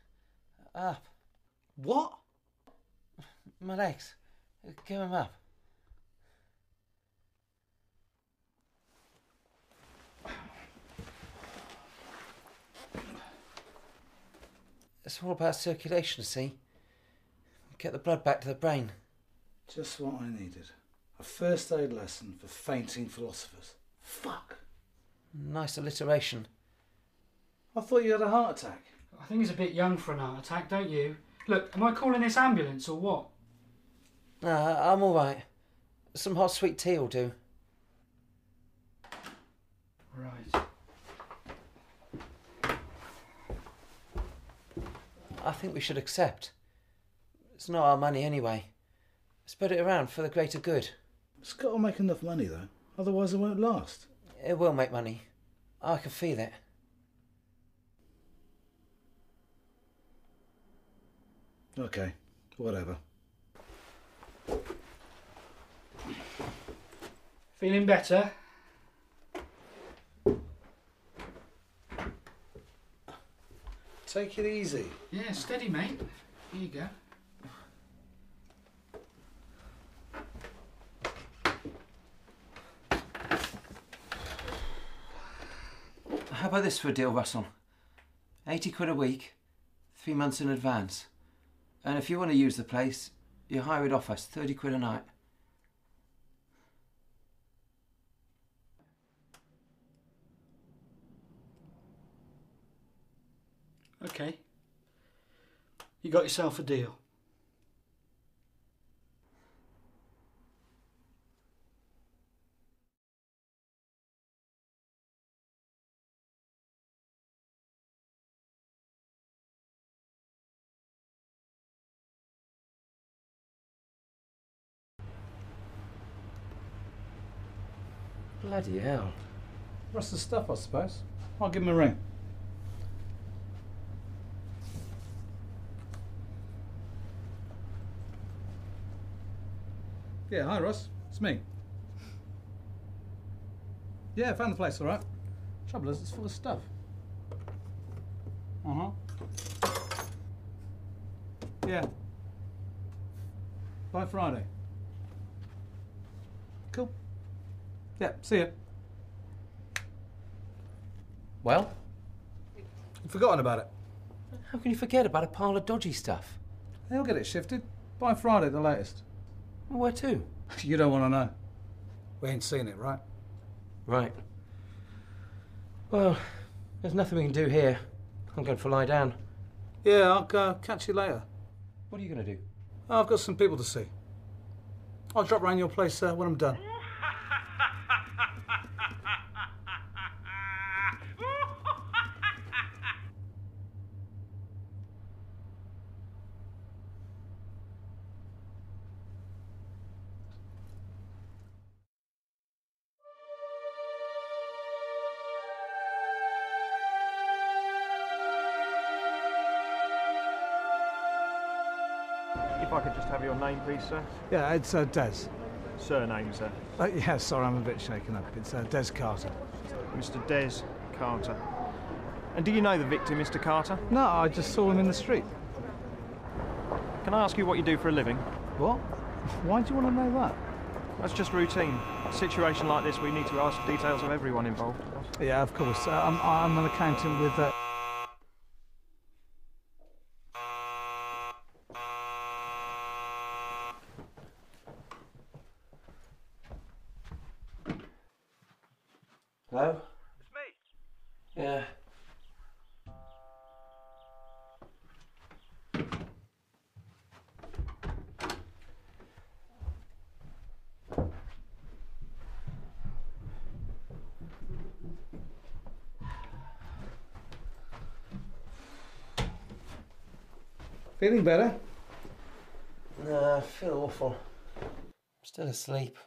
[SPEAKER 4] Up.
[SPEAKER 6] What?
[SPEAKER 4] My legs. Give them up. It's all about circulation, see? Get the blood back to the brain.
[SPEAKER 6] Just what I needed. A first aid lesson for fainting philosophers. Fuck.
[SPEAKER 4] Nice alliteration.
[SPEAKER 6] I thought you had a heart attack.
[SPEAKER 11] I think he's a bit young for an heart attack, don't you? Look, am I calling this ambulance or what?
[SPEAKER 4] I'm alright. Some hot sweet tea will do.
[SPEAKER 11] Right.
[SPEAKER 4] I think we should accept. It's not our money anyway. Spread it around for the greater good.
[SPEAKER 6] It's got to make enough money, though. Otherwise it won't last.
[SPEAKER 4] It will make money. I can feel it.
[SPEAKER 6] Okay, whatever.
[SPEAKER 11] Feeling better?
[SPEAKER 6] Take it easy.
[SPEAKER 11] Yeah, steady, mate. Here you go.
[SPEAKER 4] How about this for a deal, Russell? 80 quid a week, 3 months in advance. And if you want to use the place, you hire it off us, 30 quid a night.
[SPEAKER 11] Okay. You got yourself a deal.
[SPEAKER 4] Bloody hell.
[SPEAKER 6] Rest of the stuff, I suppose. I'll give him a ring. Yeah, hi Ross. It's me. Yeah, found the place all right. Trouble is, it's full of stuff. Uh-huh. Yeah. By Friday. Cool. Yeah, see ya.
[SPEAKER 4] Well?
[SPEAKER 6] You've forgotten about it.
[SPEAKER 4] How can you forget about a pile of dodgy stuff?
[SPEAKER 6] They'll get it shifted. By Friday at the latest.
[SPEAKER 4] Where to?
[SPEAKER 6] You don't want to know. We ain't seen it, right?
[SPEAKER 4] Right. Well, there's nothing we can do here. I'm going for a lie down.
[SPEAKER 6] Yeah, I'll catch you later.
[SPEAKER 4] What are you going to do?
[SPEAKER 6] I've got some people to see. I'll drop round your place when I'm done.
[SPEAKER 8] If I could just have your name, please, sir.
[SPEAKER 6] Yeah, it's Des.
[SPEAKER 8] Surname, sir.
[SPEAKER 6] Yeah, sorry, I'm a bit shaken up. It's Des Carter.
[SPEAKER 8] Mr. Des Carter. And do you know the victim, Mr. Carter?
[SPEAKER 6] No, I just saw him in the street.
[SPEAKER 8] Can I ask you what you do for a living?
[SPEAKER 6] What? Why do you want to know that?
[SPEAKER 8] That's just routine. A situation like this, we need to ask details of everyone involved.
[SPEAKER 6] Yeah, of course. I'm an accountant with...
[SPEAKER 4] Hello?
[SPEAKER 10] It's me.
[SPEAKER 4] Yeah.
[SPEAKER 6] Feeling better?
[SPEAKER 4] No, I feel awful. I'm still asleep.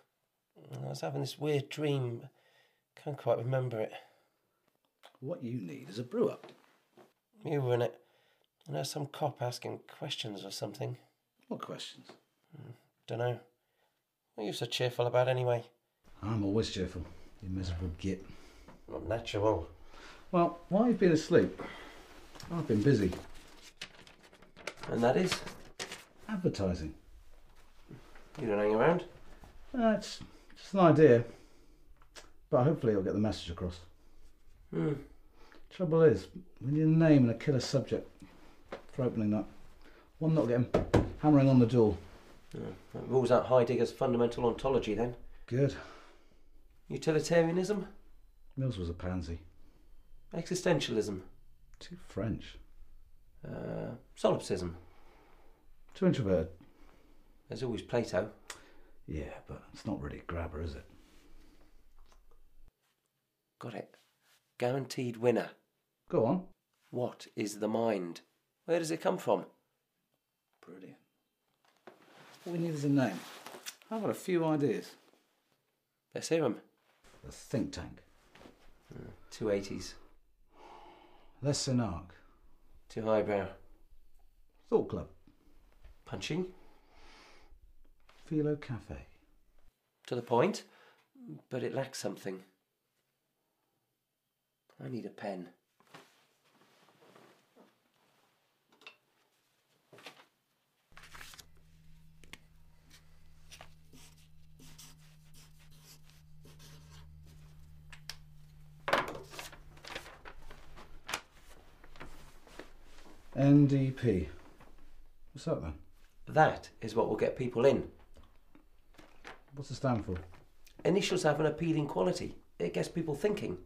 [SPEAKER 4] I was having this weird dream. Can't quite remember it.
[SPEAKER 6] What you need is a brew up.
[SPEAKER 4] You were in it. I know some cop asking questions or something.
[SPEAKER 6] What questions?
[SPEAKER 4] Dunno. What are you so cheerful about anyway?
[SPEAKER 6] I'm always cheerful, you miserable git.
[SPEAKER 4] Not natural.
[SPEAKER 6] Well, while you've been asleep, I've been busy.
[SPEAKER 4] And that is?
[SPEAKER 6] Advertising.
[SPEAKER 4] You don't hang around?
[SPEAKER 6] It's just an idea. But hopefully it'll get the message across. Trouble is, we need a name and a killer subject for opening that. One not getting hammering on the door.
[SPEAKER 4] That rules out Heidegger's fundamental ontology then.
[SPEAKER 6] Good.
[SPEAKER 4] Utilitarianism?
[SPEAKER 6] Mills was a pansy.
[SPEAKER 4] Existentialism?
[SPEAKER 6] Too French.
[SPEAKER 4] Solipsism?
[SPEAKER 6] Too introverted.
[SPEAKER 4] There's always Plato.
[SPEAKER 6] Yeah, but it's not really a grabber, is it?
[SPEAKER 4] Got it. Guaranteed winner.
[SPEAKER 6] Go on.
[SPEAKER 4] What is the mind? Where does it come from?
[SPEAKER 6] Brilliant. All we need is a name. I've got a few ideas.
[SPEAKER 4] Let's hear 'em.
[SPEAKER 6] The think tank.
[SPEAKER 4] 280s.
[SPEAKER 6] Less Synarch.
[SPEAKER 4] Too highbrow.
[SPEAKER 6] Thought Club.
[SPEAKER 4] Punchy.
[SPEAKER 6] Philo Café.
[SPEAKER 4] To the point, but it lacks something. I need a pen.
[SPEAKER 6] NDP. What's that then?
[SPEAKER 4] That is what will get people in.
[SPEAKER 6] What's it stand for?
[SPEAKER 4] Initials have an appealing quality. It gets people thinking.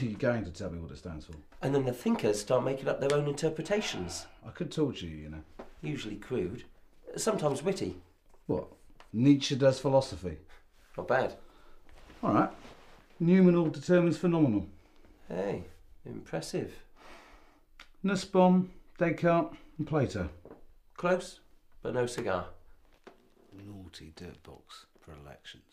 [SPEAKER 6] You're going to tell me what it stands for?
[SPEAKER 4] And then the thinkers start making up their own interpretations.
[SPEAKER 6] I could torture you, you know.
[SPEAKER 4] Usually crude, sometimes witty.
[SPEAKER 6] What? Nietzsche does philosophy?
[SPEAKER 4] Not bad.
[SPEAKER 6] All right. Numenal determines phenomenal.
[SPEAKER 4] Hey, impressive.
[SPEAKER 6] Nussbaum, Descartes and Plato.
[SPEAKER 4] Close, but no cigar.
[SPEAKER 6] Naughty dirtbox for elections.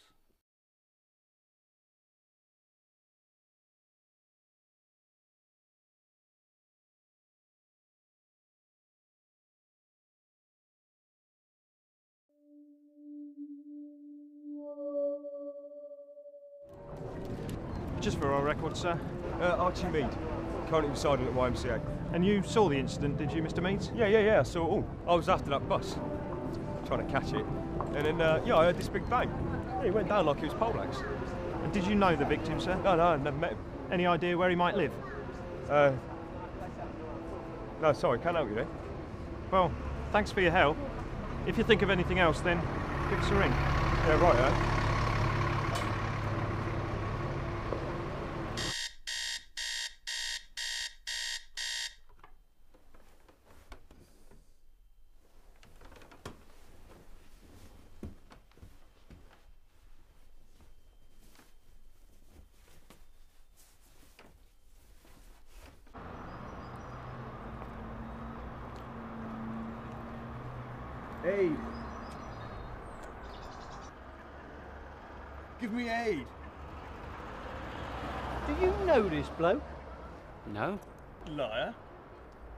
[SPEAKER 8] Just for our record, sir. Archie Mead, currently residing at YMCA. And you saw the incident, did you, Mr. Meads? Yeah, I saw it all. I was after that bus, trying to catch it. And then, I heard this big bang. Yeah, he went down like it was poleaxe.
[SPEAKER 11] And did you know the victim, sir?
[SPEAKER 8] No, I never met him.
[SPEAKER 11] Any idea where he might live?
[SPEAKER 8] No, sorry, can't help you there.
[SPEAKER 11] Well, thanks for your help. If you think of anything else, then give us a ring.
[SPEAKER 8] Yeah, right,
[SPEAKER 5] Aid. Give me aid.
[SPEAKER 12] Do you know this bloke?
[SPEAKER 2] No.
[SPEAKER 5] Liar.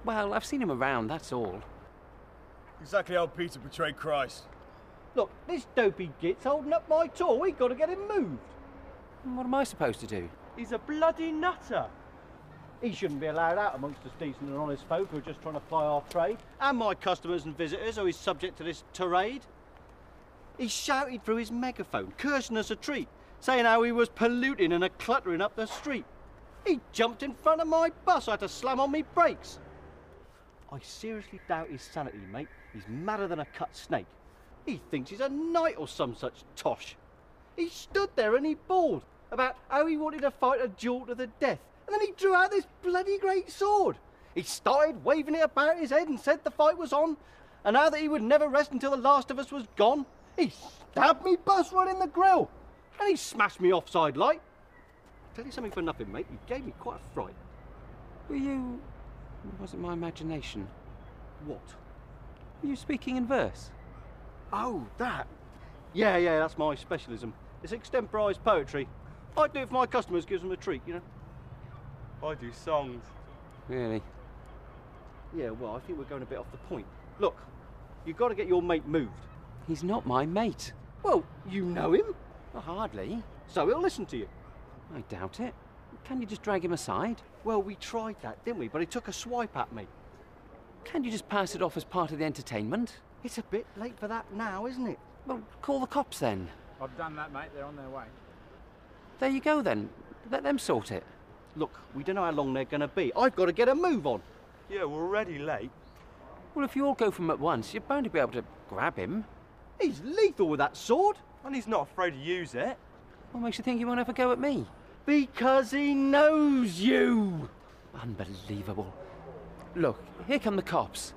[SPEAKER 2] Well, I've seen him around, that's all.
[SPEAKER 5] Exactly how Peter betrayed Christ.
[SPEAKER 12] Look, this dopey git's holding up my tour. We've got to get him moved.
[SPEAKER 2] What am I supposed to do?
[SPEAKER 12] He's a bloody nutter. He shouldn't be allowed out amongst us decent and honest folk who are just trying to ply our trade, and my customers and visitors who is subject to this tirade. He shouted through his megaphone, cursing us a treat, saying how he was polluting and a-cluttering up the street. He jumped in front of my bus. I had to slam on me brakes. I seriously doubt his sanity, mate. He's madder than a cut snake. He thinks he's a knight or some such tosh. He stood there and he bawled about how he wanted to fight a duel to the death. And then he drew out this bloody great sword. He started waving it about his head and said the fight was on. And now that he would never rest until the last of us was gone, he stabbed me bus right in the grill. And he smashed me offside light. Tell you something for nothing, mate. He gave me quite a fright.
[SPEAKER 2] Were you... Was it my imagination?
[SPEAKER 12] What?
[SPEAKER 2] Were you speaking in verse?
[SPEAKER 12] Oh, that? Yeah, that's my specialism. It's extemporised poetry. I do it for my customers, gives them a treat, you know.
[SPEAKER 5] I do songs.
[SPEAKER 2] Really?
[SPEAKER 12] Yeah, well, I think we're going a bit off the point. Look, you've got to get your mate moved.
[SPEAKER 2] He's not my mate.
[SPEAKER 12] Well, you know him.
[SPEAKER 2] Well, hardly.
[SPEAKER 12] So he'll listen to you.
[SPEAKER 2] I doubt it. Can you just drag him aside?
[SPEAKER 12] Well, we tried that, didn't we? But he took a swipe at me.
[SPEAKER 2] Can't you just pass it off as part of the entertainment?
[SPEAKER 12] It's a bit late for that now, isn't it?
[SPEAKER 2] Well, call the cops then.
[SPEAKER 11] I've done that, mate. They're on their way.
[SPEAKER 2] There you go then. Let them sort it.
[SPEAKER 12] Look, we don't know how long they're going to be. I've got to get a move on.
[SPEAKER 5] Yeah, we're already late.
[SPEAKER 2] Well, if you all go from at once, you're bound to be able to grab him.
[SPEAKER 12] He's lethal with that sword.
[SPEAKER 5] And he's not afraid to use it.
[SPEAKER 2] What makes you think he won't have a go at me?
[SPEAKER 12] Because he knows you.
[SPEAKER 2] Unbelievable. Look, here come the cops.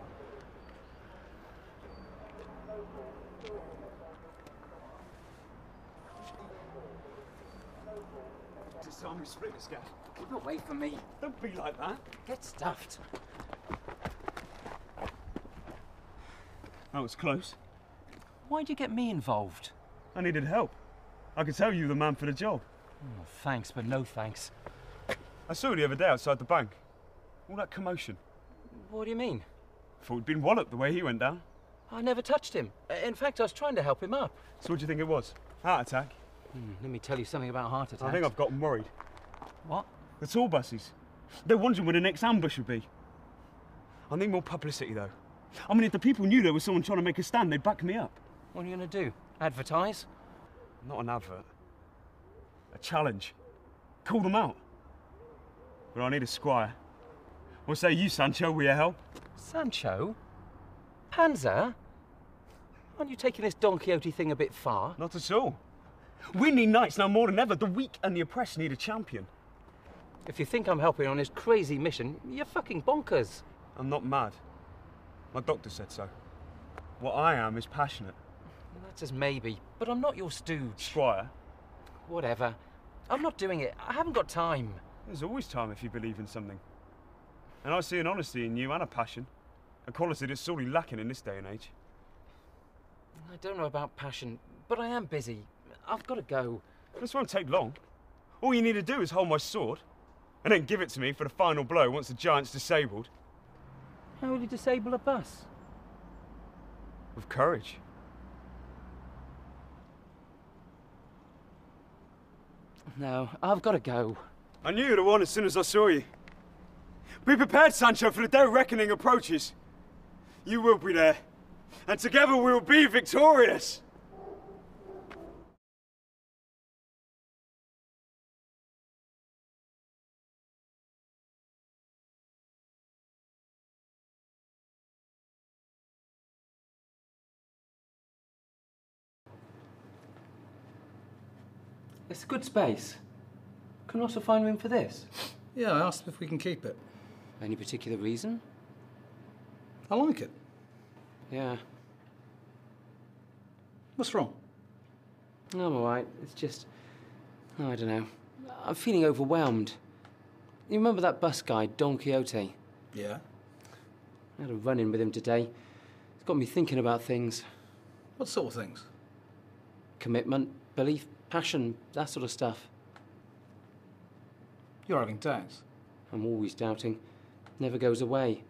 [SPEAKER 5] It's time we split this guy.
[SPEAKER 2] Keep away from me.
[SPEAKER 5] Don't be like that.
[SPEAKER 2] Get stuffed.
[SPEAKER 5] That was close.
[SPEAKER 2] Why'd you get me involved?
[SPEAKER 5] I needed help. I could tell you were the man for the job.
[SPEAKER 2] Oh, thanks, but no thanks.
[SPEAKER 5] I saw you the other day outside the bank. All that commotion.
[SPEAKER 2] What do you mean?
[SPEAKER 5] Thought he'd been walloped the way he went down.
[SPEAKER 2] I never touched him. In fact, I was trying to help him up.
[SPEAKER 5] So what do you think it was? Heart attack?
[SPEAKER 2] Let me tell you something about heart attacks.
[SPEAKER 5] I think I've gotten worried.
[SPEAKER 2] What?
[SPEAKER 5] The tour buses. They're wondering where the next ambush would be. I need more publicity, though. I mean, if the people knew there was someone trying to make a stand, they'd back me up.
[SPEAKER 2] What are you going to do? Advertise?
[SPEAKER 5] Not an advert. A challenge. Call them out. But I need a squire. What say you, Sancho, with your help?
[SPEAKER 2] Sancho? Panzer? Aren't you taking this Don Quixote thing a bit far?
[SPEAKER 5] Not at all. We need knights now more than ever. The weak and the oppressed need a champion.
[SPEAKER 4] If you think I'm helping on his crazy mission, you're fucking bonkers.
[SPEAKER 8] I'm not mad. My doctor said so. What I am is passionate.
[SPEAKER 4] That's as maybe, but I'm not your stooge.
[SPEAKER 8] Squire?
[SPEAKER 4] Whatever. I'm not doing it. I haven't got time.
[SPEAKER 8] There's always time if you believe in something. And I see an honesty in you and a passion. A quality that's sorely lacking in this day and age.
[SPEAKER 4] I don't know about passion, but I am busy. I've got to go.
[SPEAKER 8] This won't take long. All you need to do is hold my sword, and then give it to me for the final blow once the giant's disabled.
[SPEAKER 4] How will you disable a bus?
[SPEAKER 8] With courage.
[SPEAKER 4] No, I've got to go.
[SPEAKER 8] I knew you'd have won as soon as I saw you. Be prepared, Sancho, for the day of reckoning approaches. You will be there, and together we will be victorious.
[SPEAKER 4] It's a good space. Can also find room for this.
[SPEAKER 6] Yeah, I asked if we can keep it.
[SPEAKER 4] Any particular reason?
[SPEAKER 6] I like it.
[SPEAKER 4] Yeah.
[SPEAKER 6] What's wrong?
[SPEAKER 4] I'm all right. It's just... oh, I don't know. I'm feeling overwhelmed. You remember that bus guy, Don Quixote?
[SPEAKER 6] Yeah.
[SPEAKER 4] I had a run-in with him today. It's got me thinking about things.
[SPEAKER 6] What sort of things?
[SPEAKER 4] Commitment, belief, passion, that sort of stuff.
[SPEAKER 6] You're having doubts.
[SPEAKER 4] I'm always doubting. Never goes away.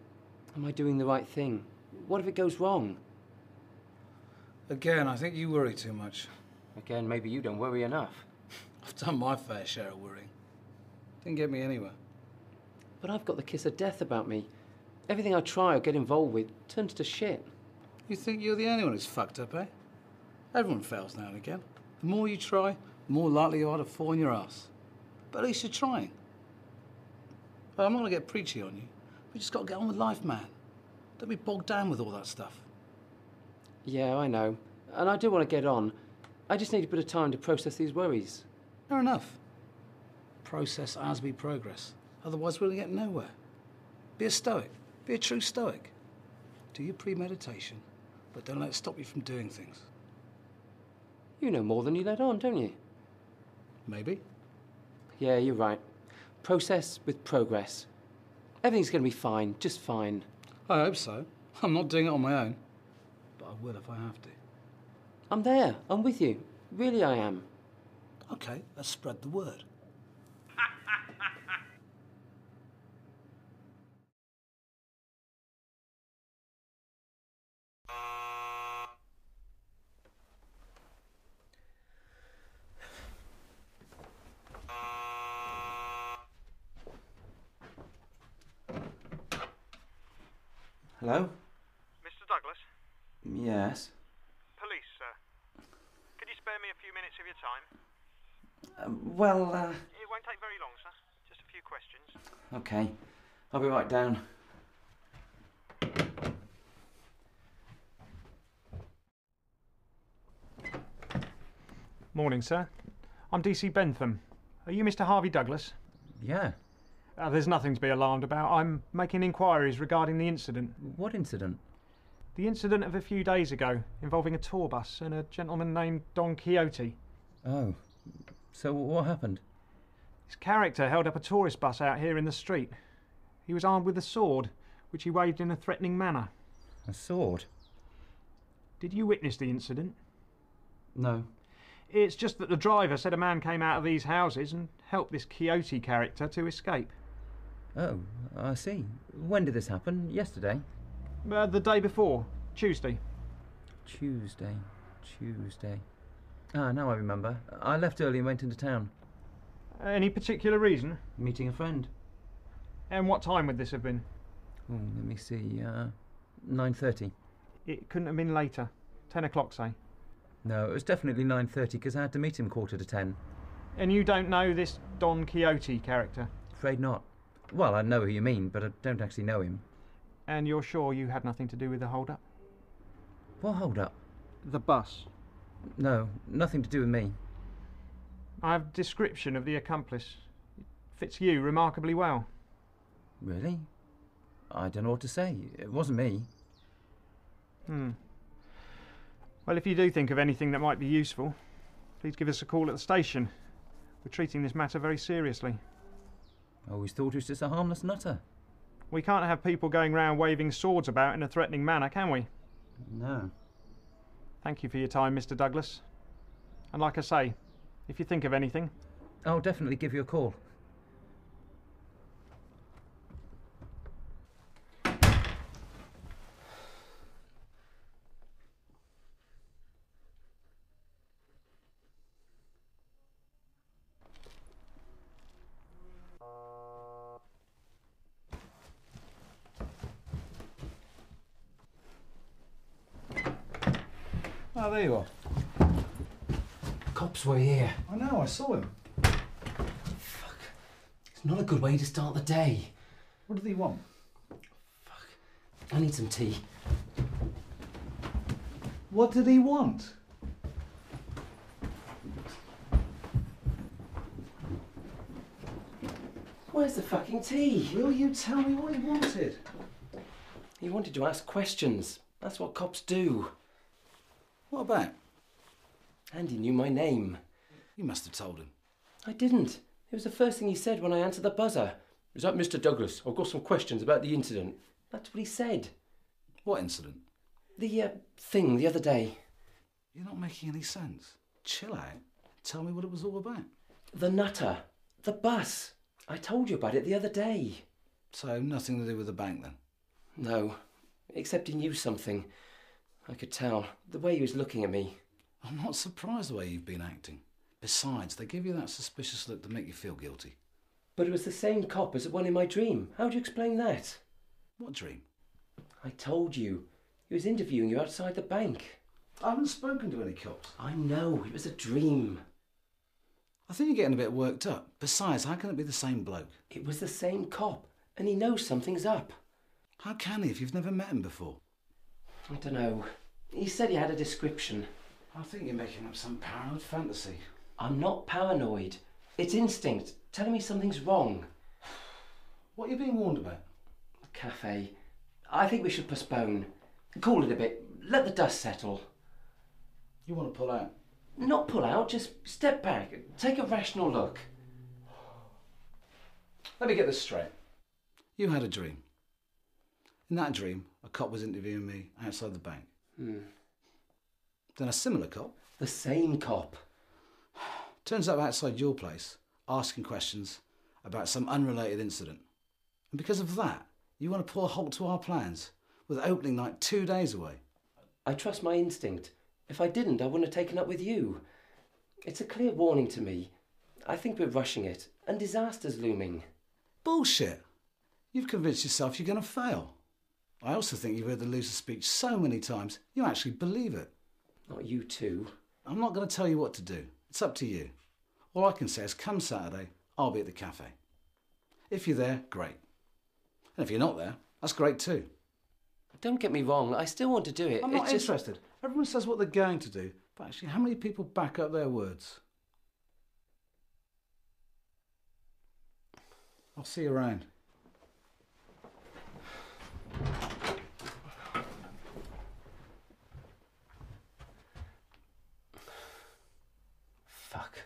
[SPEAKER 4] Am I doing the right thing? What if it goes wrong?
[SPEAKER 6] Again, I think you worry too much.
[SPEAKER 4] Again, maybe you don't worry enough.
[SPEAKER 6] I've done my fair share of worrying. Didn't get me anywhere.
[SPEAKER 4] But I've got the kiss of death about me. Everything I try or get involved with turns to shit.
[SPEAKER 6] You think you're the only one who's fucked up, eh? Everyone fails now and again. The more you try, the more likely you are to fall on your ass. But at least you're trying. But I'm not going to get preachy on you. We just got to get on with life, man. Don't be bogged down with all that stuff.
[SPEAKER 4] Yeah, I know. And I do want to get on. I just need a bit of time to process these worries.
[SPEAKER 6] Fair enough. Process as we progress. Otherwise, we'll get nowhere. Be a stoic. Be a true stoic. Do your premeditation, but don't let it stop you from doing things.
[SPEAKER 4] You know more than you let on, don't you?
[SPEAKER 6] Maybe.
[SPEAKER 4] Yeah, you're right. Process with progress. Everything's going to be fine, just fine.
[SPEAKER 6] I hope so. I'm not doing it on my own. But I will if I have to.
[SPEAKER 4] I'm there. I'm with you. Really, I am.
[SPEAKER 6] Okay, let's spread the word.
[SPEAKER 4] Hello?
[SPEAKER 10] Mr. Douglas?
[SPEAKER 4] Yes.
[SPEAKER 10] Police, sir. Could you spare me a few minutes of your time?
[SPEAKER 4] It
[SPEAKER 10] won't take very long, sir. Just a few questions.
[SPEAKER 4] Okay. I'll be right down.
[SPEAKER 11] Morning, sir. I'm DC Bentham. Are you Mr. Harvey Douglas?
[SPEAKER 4] Yeah.
[SPEAKER 11] There's nothing to be alarmed about. I'm making inquiries regarding the incident.
[SPEAKER 4] What incident?
[SPEAKER 11] The incident of a few days ago involving a tour bus and a gentleman named Don Quixote.
[SPEAKER 4] Oh. So what happened?
[SPEAKER 11] His character held up a tourist bus out here in the street. He was armed with a sword, which he waved in a threatening manner.
[SPEAKER 4] A sword?
[SPEAKER 11] Did you witness the incident?
[SPEAKER 4] No.
[SPEAKER 11] It's just that the driver said a man came out of these houses and helped this Quixote character to escape.
[SPEAKER 4] Oh, I see. When did this happen? Yesterday?
[SPEAKER 11] The day before, Tuesday.
[SPEAKER 4] Tuesday. Ah, now I remember. I left early and went into town.
[SPEAKER 11] Any particular reason?
[SPEAKER 4] Meeting a friend.
[SPEAKER 11] And what time would this have been?
[SPEAKER 4] Oh, let me see. 9:30.
[SPEAKER 11] It couldn't have been later. 10 o'clock, say.
[SPEAKER 4] No, it was definitely 9:30 because I had to meet him 9:45.
[SPEAKER 11] And you don't know this Don Quixote character?
[SPEAKER 4] Afraid not. Well, I know who you mean, but I don't actually know him.
[SPEAKER 11] And you're sure you had nothing to do with the hold-up?
[SPEAKER 4] What hold-up?
[SPEAKER 11] The bus.
[SPEAKER 4] No, nothing to do with me.
[SPEAKER 11] I have a description of the accomplice.
[SPEAKER 13] Fits you remarkably well.
[SPEAKER 2] Really? I don't know what to say. It wasn't me.
[SPEAKER 13] Well, if you do think of anything that might be useful, please give us a call at the station. We're treating this matter very seriously.
[SPEAKER 2] I always thought he was just a harmless nutter.
[SPEAKER 13] We can't have people going round waving swords about in a threatening manner, can we?
[SPEAKER 2] No.
[SPEAKER 13] Thank you for your time, Mr. Douglas. And like I say, if you think of anything...
[SPEAKER 2] I'll definitely give you a call.
[SPEAKER 6] Oh, there you are.
[SPEAKER 4] Cops were here.
[SPEAKER 6] I know, I saw him.
[SPEAKER 4] Fuck. It's not a good way to start the day.
[SPEAKER 6] What did he want?
[SPEAKER 4] Fuck. I need some tea.
[SPEAKER 6] What did he want?
[SPEAKER 4] Where's the fucking tea?
[SPEAKER 6] Will you tell me what he wanted?
[SPEAKER 4] He wanted to ask questions. That's what cops do.
[SPEAKER 6] What about?
[SPEAKER 4] And he knew my name.
[SPEAKER 6] You must have told him.
[SPEAKER 4] I didn't. It was the first thing he said when I answered the buzzer. Is that Mr. Douglas? I've got some questions about the incident. That's what he said.
[SPEAKER 6] What incident?
[SPEAKER 4] The thing the other day.
[SPEAKER 6] You're not making any sense. Chill out. Tell me what it was all about.
[SPEAKER 4] The nutter. The bus. I told you about it the other day.
[SPEAKER 6] So nothing to do with the bank then?
[SPEAKER 4] No. Except he knew something. I could tell. The way he was looking at me.
[SPEAKER 6] I'm not surprised the way you've been acting. Besides, they give you that suspicious look to make you feel guilty.
[SPEAKER 4] But it was the same cop as the one in my dream. How do you explain that?
[SPEAKER 6] What dream?
[SPEAKER 4] I told you. He was interviewing you outside the bank.
[SPEAKER 6] I haven't spoken to any cops.
[SPEAKER 4] I know. It was a dream.
[SPEAKER 6] I think you're getting a bit worked up. Besides, how can it be the same bloke?
[SPEAKER 4] It was the same cop. And he knows something's up.
[SPEAKER 6] How can he if you've never met him before?
[SPEAKER 4] I don't know. He said he had a description.
[SPEAKER 6] I think you're making up some paranoid fantasy.
[SPEAKER 4] I'm not paranoid. It's instinct telling me something's wrong.
[SPEAKER 6] What are you being warned about?
[SPEAKER 4] The cafe. I think we should postpone. Cool it a bit. Let the dust settle.
[SPEAKER 6] You want to pull out?
[SPEAKER 4] Not pull out, just step back. Take a rational look.
[SPEAKER 6] Let me get this straight. You had a dream. In that dream, a cop was interviewing me outside the bank. Then a similar cop.
[SPEAKER 4] The same cop.
[SPEAKER 6] Turns up outside your place, asking questions about some unrelated incident. And because of that, you want to pull a halt to our plans, with opening night 2 days away.
[SPEAKER 4] I trust my instinct. If I didn't, I wouldn't have taken up with you. It's a clear warning to me. I think we're rushing it, and disaster's looming.
[SPEAKER 6] Bullshit! You've convinced yourself you're going to fail. I also think you've heard the loser's speech so many times, you actually believe it.
[SPEAKER 4] Not you too.
[SPEAKER 6] I'm not going to tell you what to do. It's up to you. All I can say is come Saturday, I'll be at the cafe. If you're there, great. And if you're not there, that's great too.
[SPEAKER 4] Don't get me wrong, I still want to do it.
[SPEAKER 6] I'm not interested. Everyone says what they're going to do, but actually how many people back up their words? I'll see you around.
[SPEAKER 4] Fuck.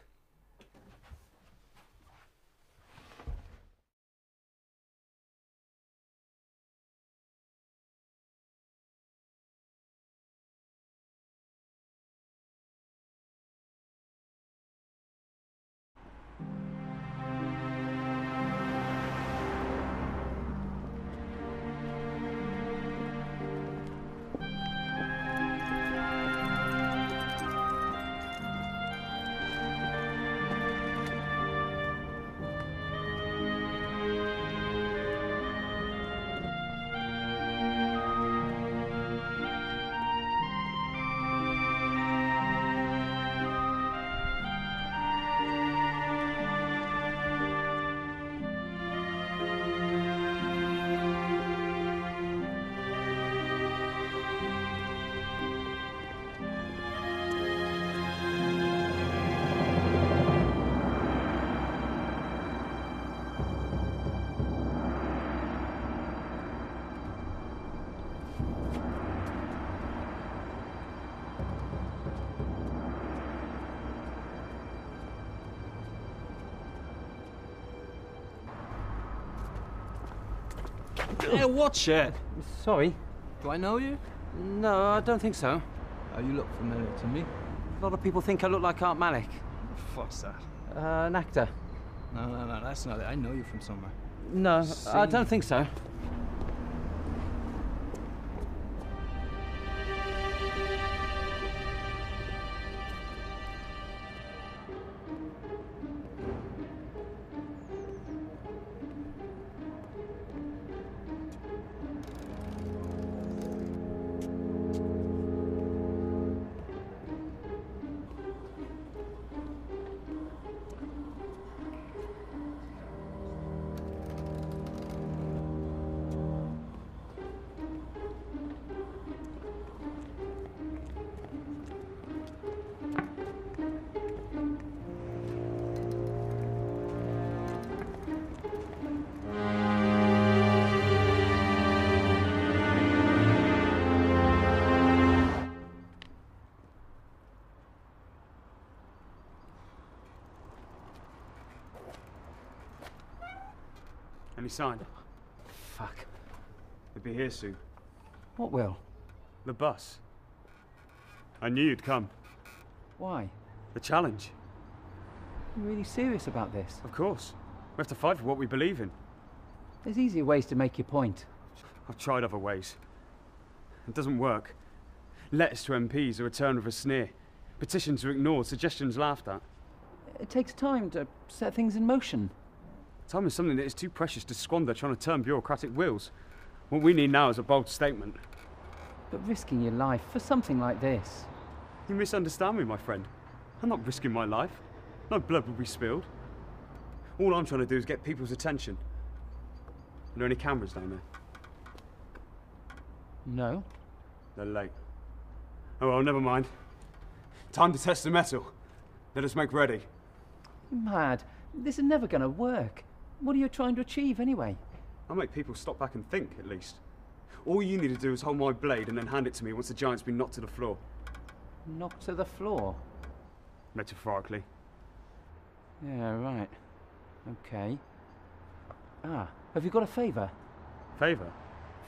[SPEAKER 12] Hey, watch it.
[SPEAKER 2] Sorry.
[SPEAKER 12] Do I know you?
[SPEAKER 2] No, I don't think so.
[SPEAKER 12] Oh, you look familiar to me.
[SPEAKER 2] A lot of people think I look like Art Malik.
[SPEAKER 12] What's that?
[SPEAKER 2] An actor.
[SPEAKER 12] No, that's not it. I know you from somewhere.
[SPEAKER 2] No, I don't think so.
[SPEAKER 13] Any sign?
[SPEAKER 2] Fuck.
[SPEAKER 13] They'll be here soon.
[SPEAKER 2] What will?
[SPEAKER 13] The bus. I knew you'd come.
[SPEAKER 2] Why?
[SPEAKER 13] The challenge.
[SPEAKER 2] You really serious about this?
[SPEAKER 13] Of course. We have to fight for what we believe in.
[SPEAKER 2] There's easier ways to make your point.
[SPEAKER 13] I've tried other ways. It doesn't work. Letters to MPs are returned with a sneer. Petitions are ignored, suggestions laughed at.
[SPEAKER 2] It takes time to set things in motion.
[SPEAKER 13] Time is something that is too precious to squander trying to turn bureaucratic wheels. What we need now is a bold statement.
[SPEAKER 2] But risking your life for something like this...
[SPEAKER 13] You misunderstand me, my friend. I'm not risking my life. No blood will be spilled. All I'm trying to do is get people's attention. Are there any cameras down there?
[SPEAKER 2] No.
[SPEAKER 13] They're late. Oh well, never mind. Time to test the metal. Let us make ready.
[SPEAKER 2] You're mad. This is never going to work. What are you trying to achieve, anyway?
[SPEAKER 13] I'll make people stop back and think, at least. All you need to do is hold my blade and then hand it to me once the giant's been knocked to the floor.
[SPEAKER 2] Knocked to the floor?
[SPEAKER 13] Metaphorically.
[SPEAKER 2] Yeah, right. Okay. Ah, have you got a favour?
[SPEAKER 13] Favour?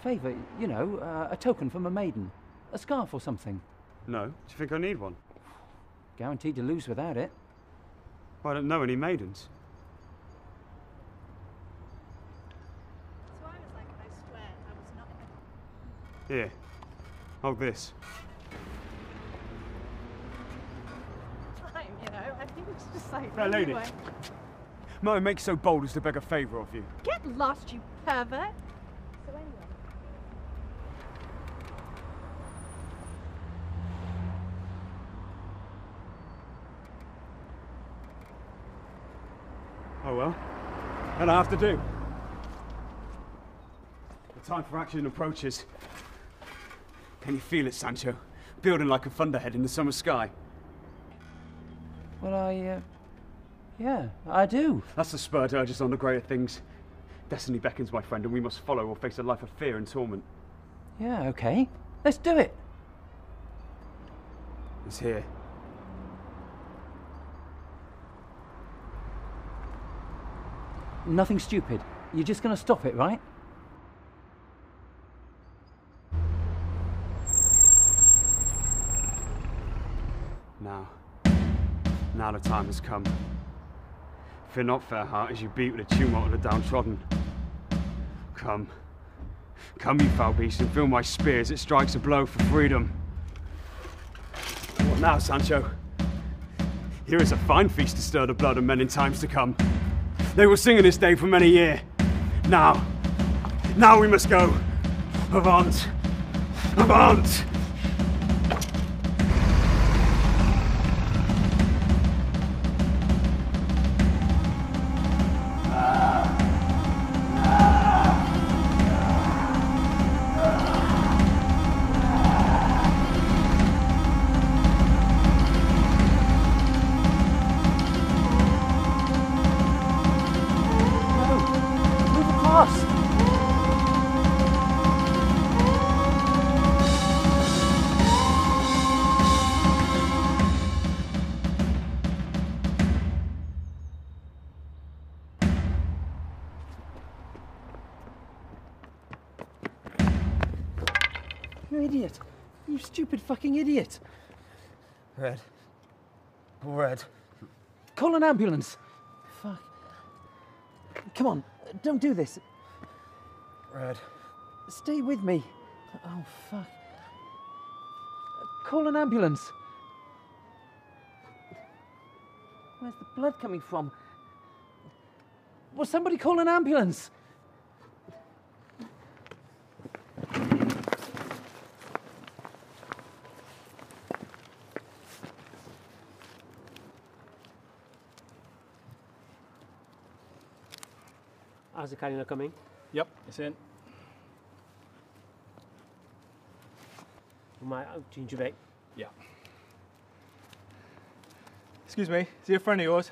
[SPEAKER 2] Favour, you know, a token from a maiden. A scarf or something.
[SPEAKER 13] No. Do you think I need one?
[SPEAKER 2] Guaranteed to lose without it.
[SPEAKER 13] I don't know any maidens.
[SPEAKER 14] So I was like, I swear, I was not
[SPEAKER 13] Here. Hold this.
[SPEAKER 14] time, you know. I think it's just like.
[SPEAKER 13] Now, lady.
[SPEAKER 14] Anyway.
[SPEAKER 13] May I make so bold as to beg a favour of you?
[SPEAKER 14] Get lost, you pervert. So anyway.
[SPEAKER 13] Oh well. Then I have to do. The time for action approaches. Can you feel it, Sancho? Building like a thunderhead in the summer sky.
[SPEAKER 2] Well, yeah, I do.
[SPEAKER 13] That's the spur to urge us on to greater things. Destiny beckons, my friend, and we must follow or face a life of fear and torment.
[SPEAKER 2] Yeah, okay. Let's do it.
[SPEAKER 13] It's here.
[SPEAKER 2] Nothing stupid. You're just going to stop it, right?
[SPEAKER 13] Now the time has come. Fear not, fair heart, as you beat with the tumult of the downtrodden. Come. Come, you foul beast, and feel my spear as it strikes a blow for freedom. What now, Sancho? Here is a fine feast to stir the blood of men in times to come. They will sing in this day for many a year. Now we must go. Avant! Avant!
[SPEAKER 4] You idiot. You stupid fucking idiot.
[SPEAKER 15] Red. Red.
[SPEAKER 4] Call an ambulance. Fuck. Come on, don't do this.
[SPEAKER 15] Red.
[SPEAKER 4] Stay with me. Oh, fuck. Call an ambulance. Where's the blood coming from? Will somebody call an ambulance?
[SPEAKER 11] How's the cannula coming?
[SPEAKER 16] Yep, it's in.
[SPEAKER 11] Might gingerate.
[SPEAKER 16] Yeah. Excuse me, is he a friend of yours?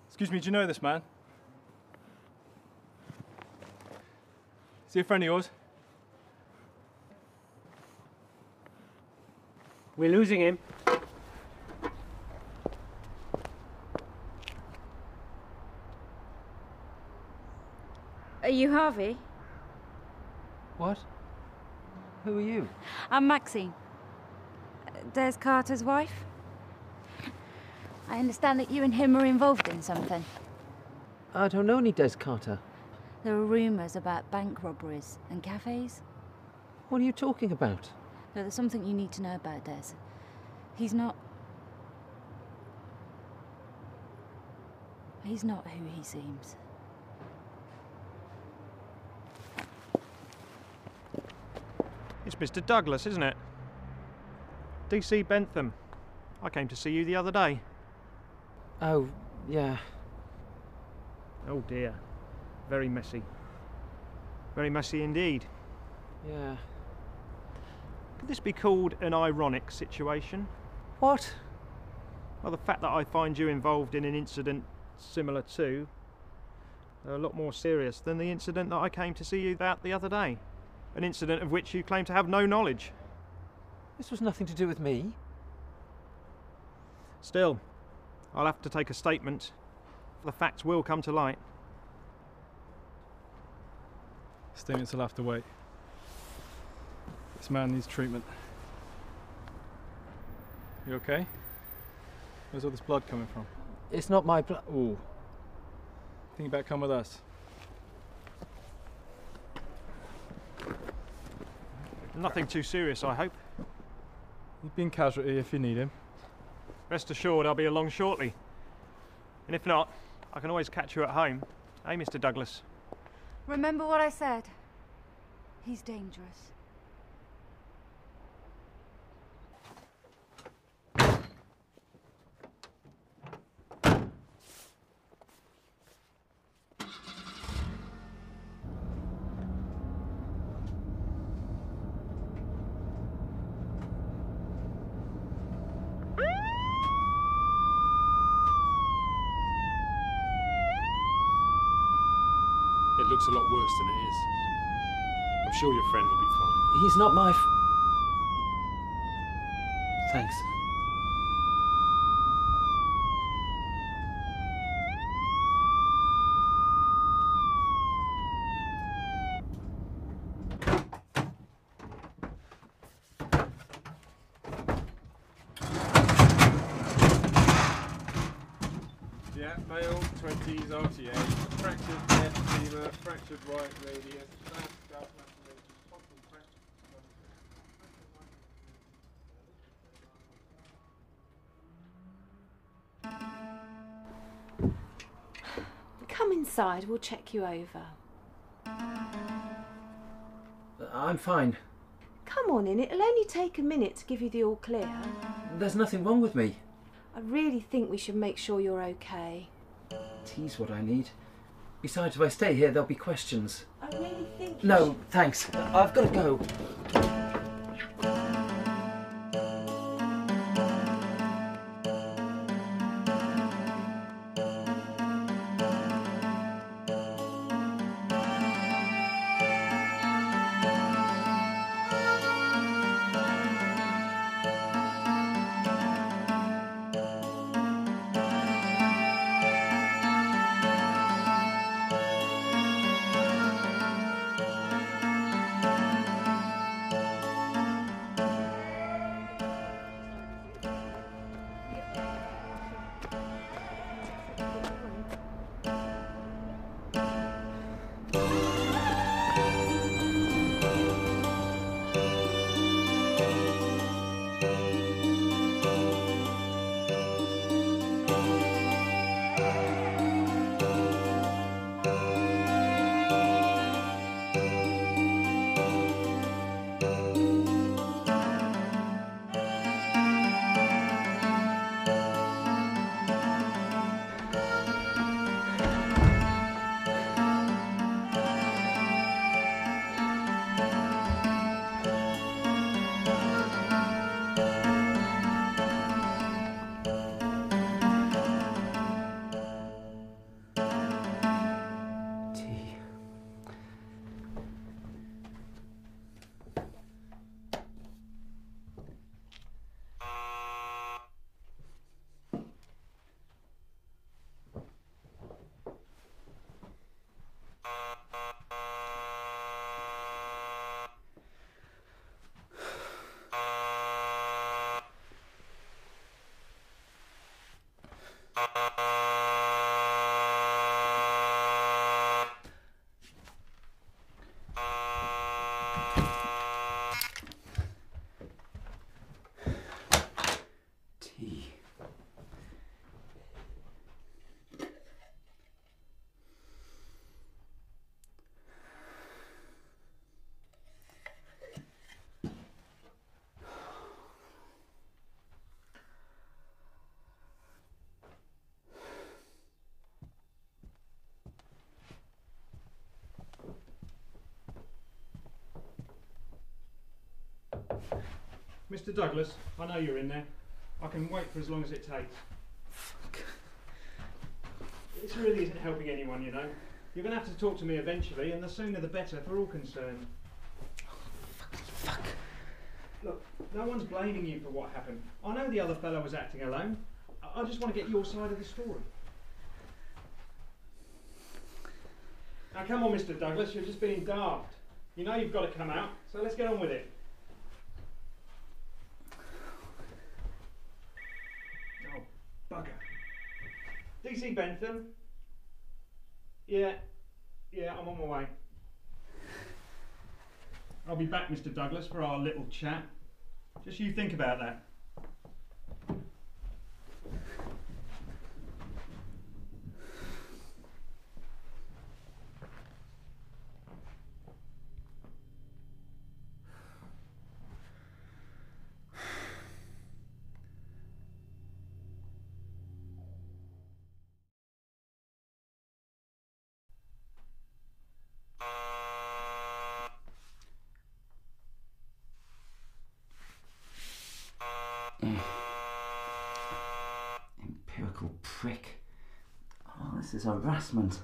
[SPEAKER 16] Excuse me, do you know this man? Is he a friend of yours?
[SPEAKER 11] We're losing him.
[SPEAKER 7] Are you Harvey?
[SPEAKER 4] What? Who are you?
[SPEAKER 7] I'm Maxine. Des Carter's wife. I understand that you and him are involved in something.
[SPEAKER 4] I don't know any Des Carter.
[SPEAKER 7] There are rumours about bank robberies and cafes.
[SPEAKER 4] What are you talking about?
[SPEAKER 7] No, there's something you need to know about Des. He's not who he seems.
[SPEAKER 8] It's Mr. Douglas, isn't it? DC Bentham. I came to see you the other day.
[SPEAKER 4] Oh, yeah.
[SPEAKER 8] Oh dear. Very messy. Very messy indeed.
[SPEAKER 4] Yeah.
[SPEAKER 8] Could this be called an ironic situation?
[SPEAKER 4] What?
[SPEAKER 8] Well, the fact that I find you involved in an incident similar to, a lot more serious than the incident that I came to see you about the other day. An incident of which you claim to have no knowledge.
[SPEAKER 4] This was nothing to do with me.
[SPEAKER 8] Still, I'll have to take a statement. The facts will come to light.
[SPEAKER 16] Statements will have to wait. This man needs treatment. You okay? Where's all this blood coming from?
[SPEAKER 4] It's not my blood.
[SPEAKER 16] Ooh. Think about come with us.
[SPEAKER 8] Nothing too serious, I hope.
[SPEAKER 16] He's been casualty if you need him.
[SPEAKER 8] Rest assured I'll be along shortly. And if not, I can always catch you at home. Eh, Mr. Douglas?
[SPEAKER 7] Remember what I said? He's dangerous.
[SPEAKER 17] It looks a lot worse than it is. I'm sure your friend will be fine.
[SPEAKER 4] He's not my Thanks.
[SPEAKER 17] Yeah, male, 20s, RTA, fractured left femur, fractured right radius, fast scalp laceration, possible fracture.
[SPEAKER 3] Come inside, we'll check you over.
[SPEAKER 4] I'm fine.
[SPEAKER 3] Come on in, it'll only take a minute to give you the all clear.
[SPEAKER 4] There's nothing wrong with me.
[SPEAKER 3] I really think we should make sure you're okay.
[SPEAKER 4] Tea's what I need. Besides, if I stay here, there'll be questions.
[SPEAKER 3] I really think
[SPEAKER 4] No, thanks. I've got to go.
[SPEAKER 11] Mr. Douglas, I know you're in there. I can wait for as long as it takes.
[SPEAKER 6] Fuck.
[SPEAKER 11] This really isn't helping anyone, you know. You're going to have to talk to me eventually, and the sooner the better for all concerned.
[SPEAKER 6] Fuck.
[SPEAKER 11] Look, no one's blaming you for what happened. I know the other fellow was acting alone. I just want to get your side of the story. Now come on, Mr. Douglas, you're just being daft. You know you've got to come out, so let's get on with it. Oh, bugger. DC Bentham? Yeah, I'm on my way. I'll be back, Mr. Douglas, for our little chat. Just you think about that.
[SPEAKER 4] Empirical prick. Oh, this is harassment.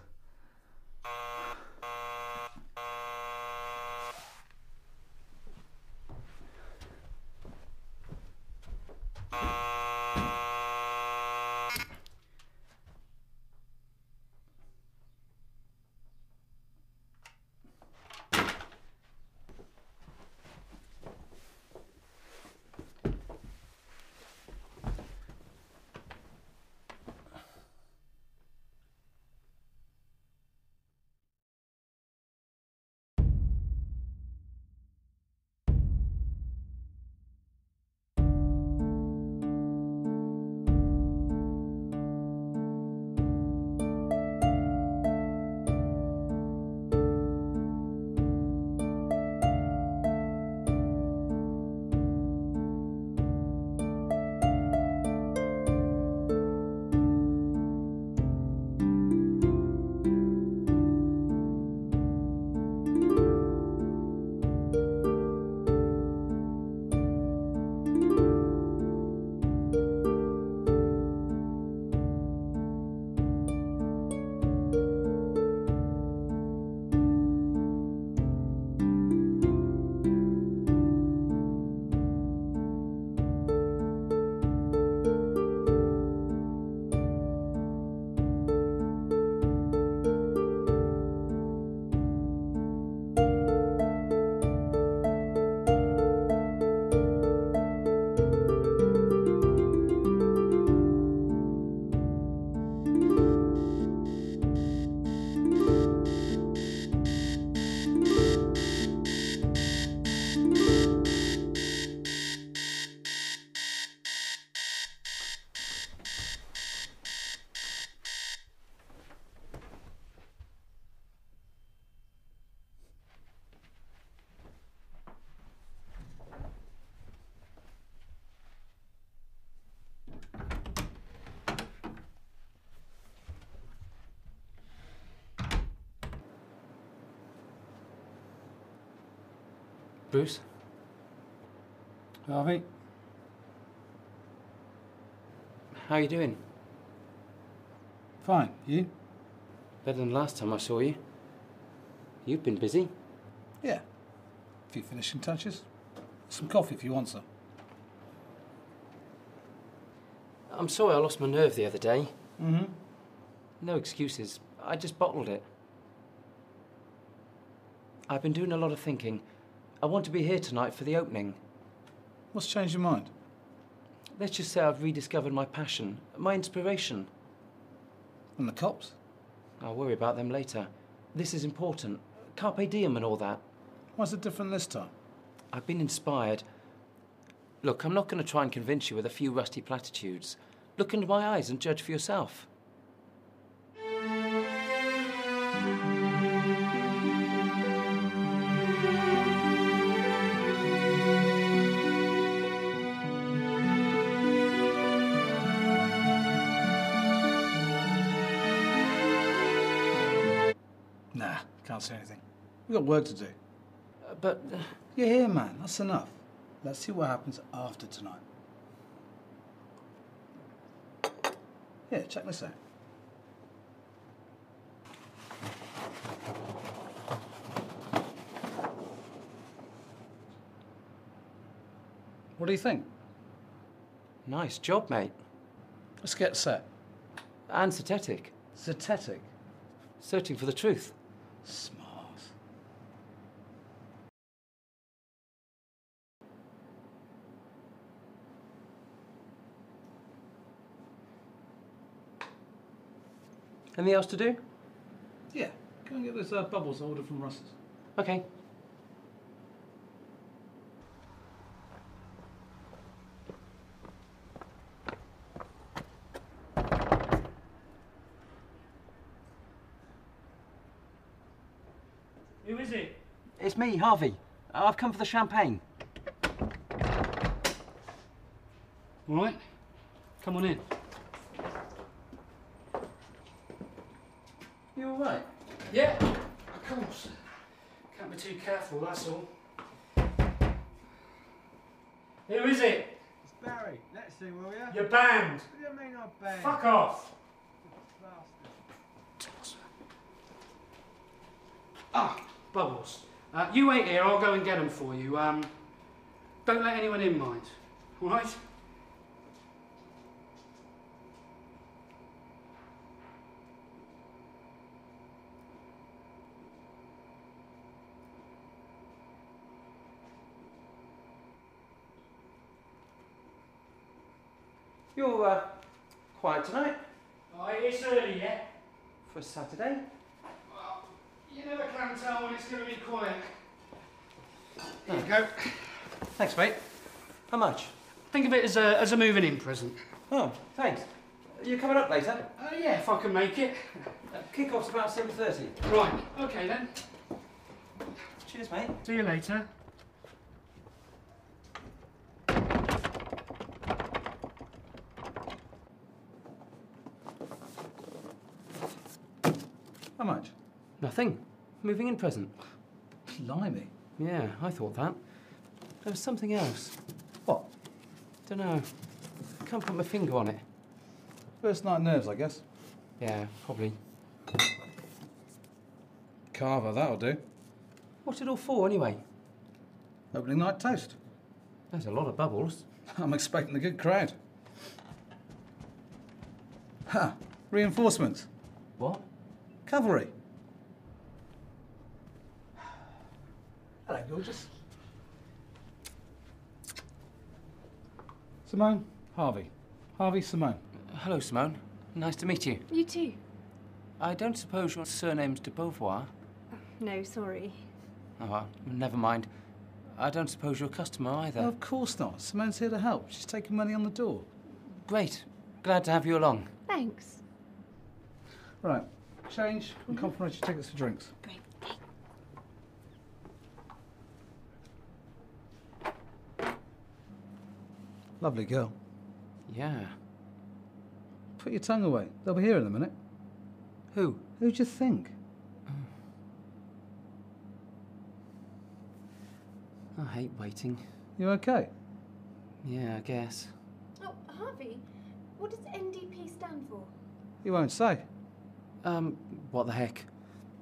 [SPEAKER 2] Bruce?
[SPEAKER 6] Harvey?
[SPEAKER 2] How are you doing?
[SPEAKER 6] Fine. You?
[SPEAKER 2] Better than last time I saw you. You've been busy.
[SPEAKER 6] Yeah. A few finishing touches. Some coffee if you want some.
[SPEAKER 2] I'm sorry I lost my nerve the other day.
[SPEAKER 6] Mm-hmm.
[SPEAKER 2] No excuses. I just bottled it. I've been doing a lot of thinking. I want to be here tonight for the opening.
[SPEAKER 6] What's changed your mind?
[SPEAKER 2] Let's just say I've rediscovered my passion, my inspiration.
[SPEAKER 6] And the cops?
[SPEAKER 2] I'll worry about them later. This is important. Carpe diem and all that.
[SPEAKER 6] Why's it different this time?
[SPEAKER 2] I've been inspired. Look, I'm not going to try and convince you with a few rusty platitudes. Look into my eyes and judge for yourself.
[SPEAKER 6] Nah, can't say anything. We've got work to do.
[SPEAKER 2] But...
[SPEAKER 6] You're here, man. That's enough. Let's see what happens after tonight. Here, check this out. What do you think?
[SPEAKER 4] Nice job, mate.
[SPEAKER 6] Let's get set.
[SPEAKER 4] Anesthetic.
[SPEAKER 6] Zetetic.
[SPEAKER 4] Searching for the truth.
[SPEAKER 6] Smart.
[SPEAKER 4] Anything else to do?
[SPEAKER 6] Yeah, go and get those bubbles I ordered from Russ's.
[SPEAKER 4] Okay.
[SPEAKER 11] Who is it?
[SPEAKER 4] It's me, Harvey. I've come for the champagne.
[SPEAKER 11] All right. Come on in.
[SPEAKER 4] You all right?
[SPEAKER 11] Yeah, of course. Can't be too careful, that's all. Who is it?
[SPEAKER 17] It's Barry. Let's see, will ya?
[SPEAKER 11] You're banned.
[SPEAKER 17] What do you mean I'm banned?
[SPEAKER 11] Fuck off. Ah, Bubbles. You wait here, I'll go and get them for you. Don't let anyone in, mind. All right?
[SPEAKER 4] You're quiet tonight?
[SPEAKER 11] Oh, it's early yet.
[SPEAKER 4] For a Saturday?
[SPEAKER 11] Well, you never can tell when it's going to be quiet. There you go.
[SPEAKER 4] Thanks, mate. How much?
[SPEAKER 11] Think of it as a moving in present.
[SPEAKER 4] Oh, thanks. You coming up later?
[SPEAKER 11] Yeah, if I can make it.
[SPEAKER 4] Kick-off's about 7:30.
[SPEAKER 11] Right, okay then.
[SPEAKER 4] Cheers, mate.
[SPEAKER 11] See you later.
[SPEAKER 6] How much?
[SPEAKER 4] Nothing. Moving in present.
[SPEAKER 6] Blimey.
[SPEAKER 4] Yeah, I thought that. There was something else.
[SPEAKER 6] What?
[SPEAKER 4] Dunno. Can't put my finger on it.
[SPEAKER 6] First night nerves, I guess.
[SPEAKER 4] Yeah, probably.
[SPEAKER 6] Carver, that'll do.
[SPEAKER 4] What's it all for, anyway?
[SPEAKER 6] Opening night toast.
[SPEAKER 4] There's a lot of bubbles.
[SPEAKER 6] I'm expecting a good crowd. Ha! Reinforcements.
[SPEAKER 4] What?
[SPEAKER 6] Cavalry. Hello, gorgeous. Simone, Harvey. Harvey, Simone.
[SPEAKER 4] Hello, Simone. Nice to meet you.
[SPEAKER 3] You too.
[SPEAKER 4] I don't suppose your surname's de Beauvoir?
[SPEAKER 3] No, sorry.
[SPEAKER 4] Oh, well, never mind. I don't suppose you're a customer either.
[SPEAKER 6] No, of course not. Simone's here to help. She's taking money on the door.
[SPEAKER 4] Great. Glad to have you along.
[SPEAKER 3] Thanks.
[SPEAKER 6] Right. Change and complimentary tickets for drinks.
[SPEAKER 3] Great.
[SPEAKER 6] Lovely girl.
[SPEAKER 4] Yeah.
[SPEAKER 6] Put your tongue away. They'll be here in a minute.
[SPEAKER 4] Who?
[SPEAKER 6] Who'd you think?
[SPEAKER 4] I hate waiting.
[SPEAKER 6] You okay?
[SPEAKER 4] Yeah, I guess.
[SPEAKER 3] Oh, Harvey, what does NDP stand for?
[SPEAKER 6] You won't say.
[SPEAKER 4] What the heck?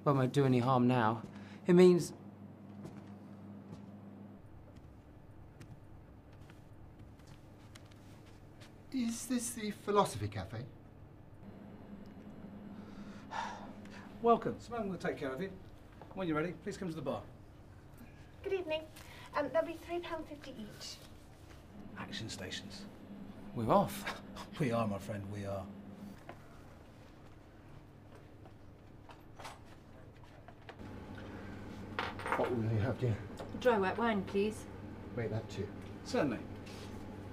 [SPEAKER 4] Won't do any harm now. It means...
[SPEAKER 18] Is this the Philosophy Café?
[SPEAKER 6] Welcome. Simone will take care of you. When you're ready, please come to the bar.
[SPEAKER 14] Good evening. There'll be £3.50 each.
[SPEAKER 6] Action stations.
[SPEAKER 4] We're off.
[SPEAKER 6] We are, my friend, we are.
[SPEAKER 18] What will you have, dear?
[SPEAKER 3] Dry white wine, please.
[SPEAKER 18] Wait, that too.
[SPEAKER 6] Certainly.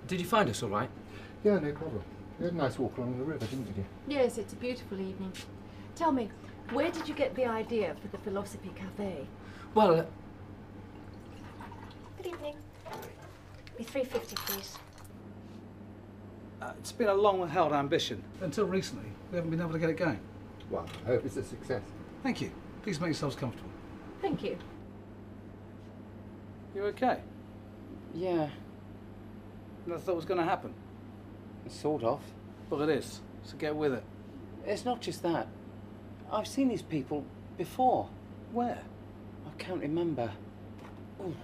[SPEAKER 4] Did you find us all right?
[SPEAKER 18] Yeah, no problem. You had a nice walk along the river, didn't you, dear?
[SPEAKER 3] Yes, it's a beautiful evening. Tell me, where did you get the idea for the Philosophy Café?
[SPEAKER 4] Well...
[SPEAKER 14] Good evening. Be £3.50, please.
[SPEAKER 6] It's been a long-held ambition. Until recently, we haven't been able to get it going.
[SPEAKER 18] Well, I hope it's a success.
[SPEAKER 6] Thank you. Please make yourselves comfortable.
[SPEAKER 3] Thank you.
[SPEAKER 6] You okay?
[SPEAKER 2] Yeah.
[SPEAKER 6] That's what was going to happen.
[SPEAKER 2] Sort of.
[SPEAKER 6] Well, it is. So get with it.
[SPEAKER 2] It's not just that. I've seen these people before.
[SPEAKER 6] Where?
[SPEAKER 2] I can't remember. Ooh.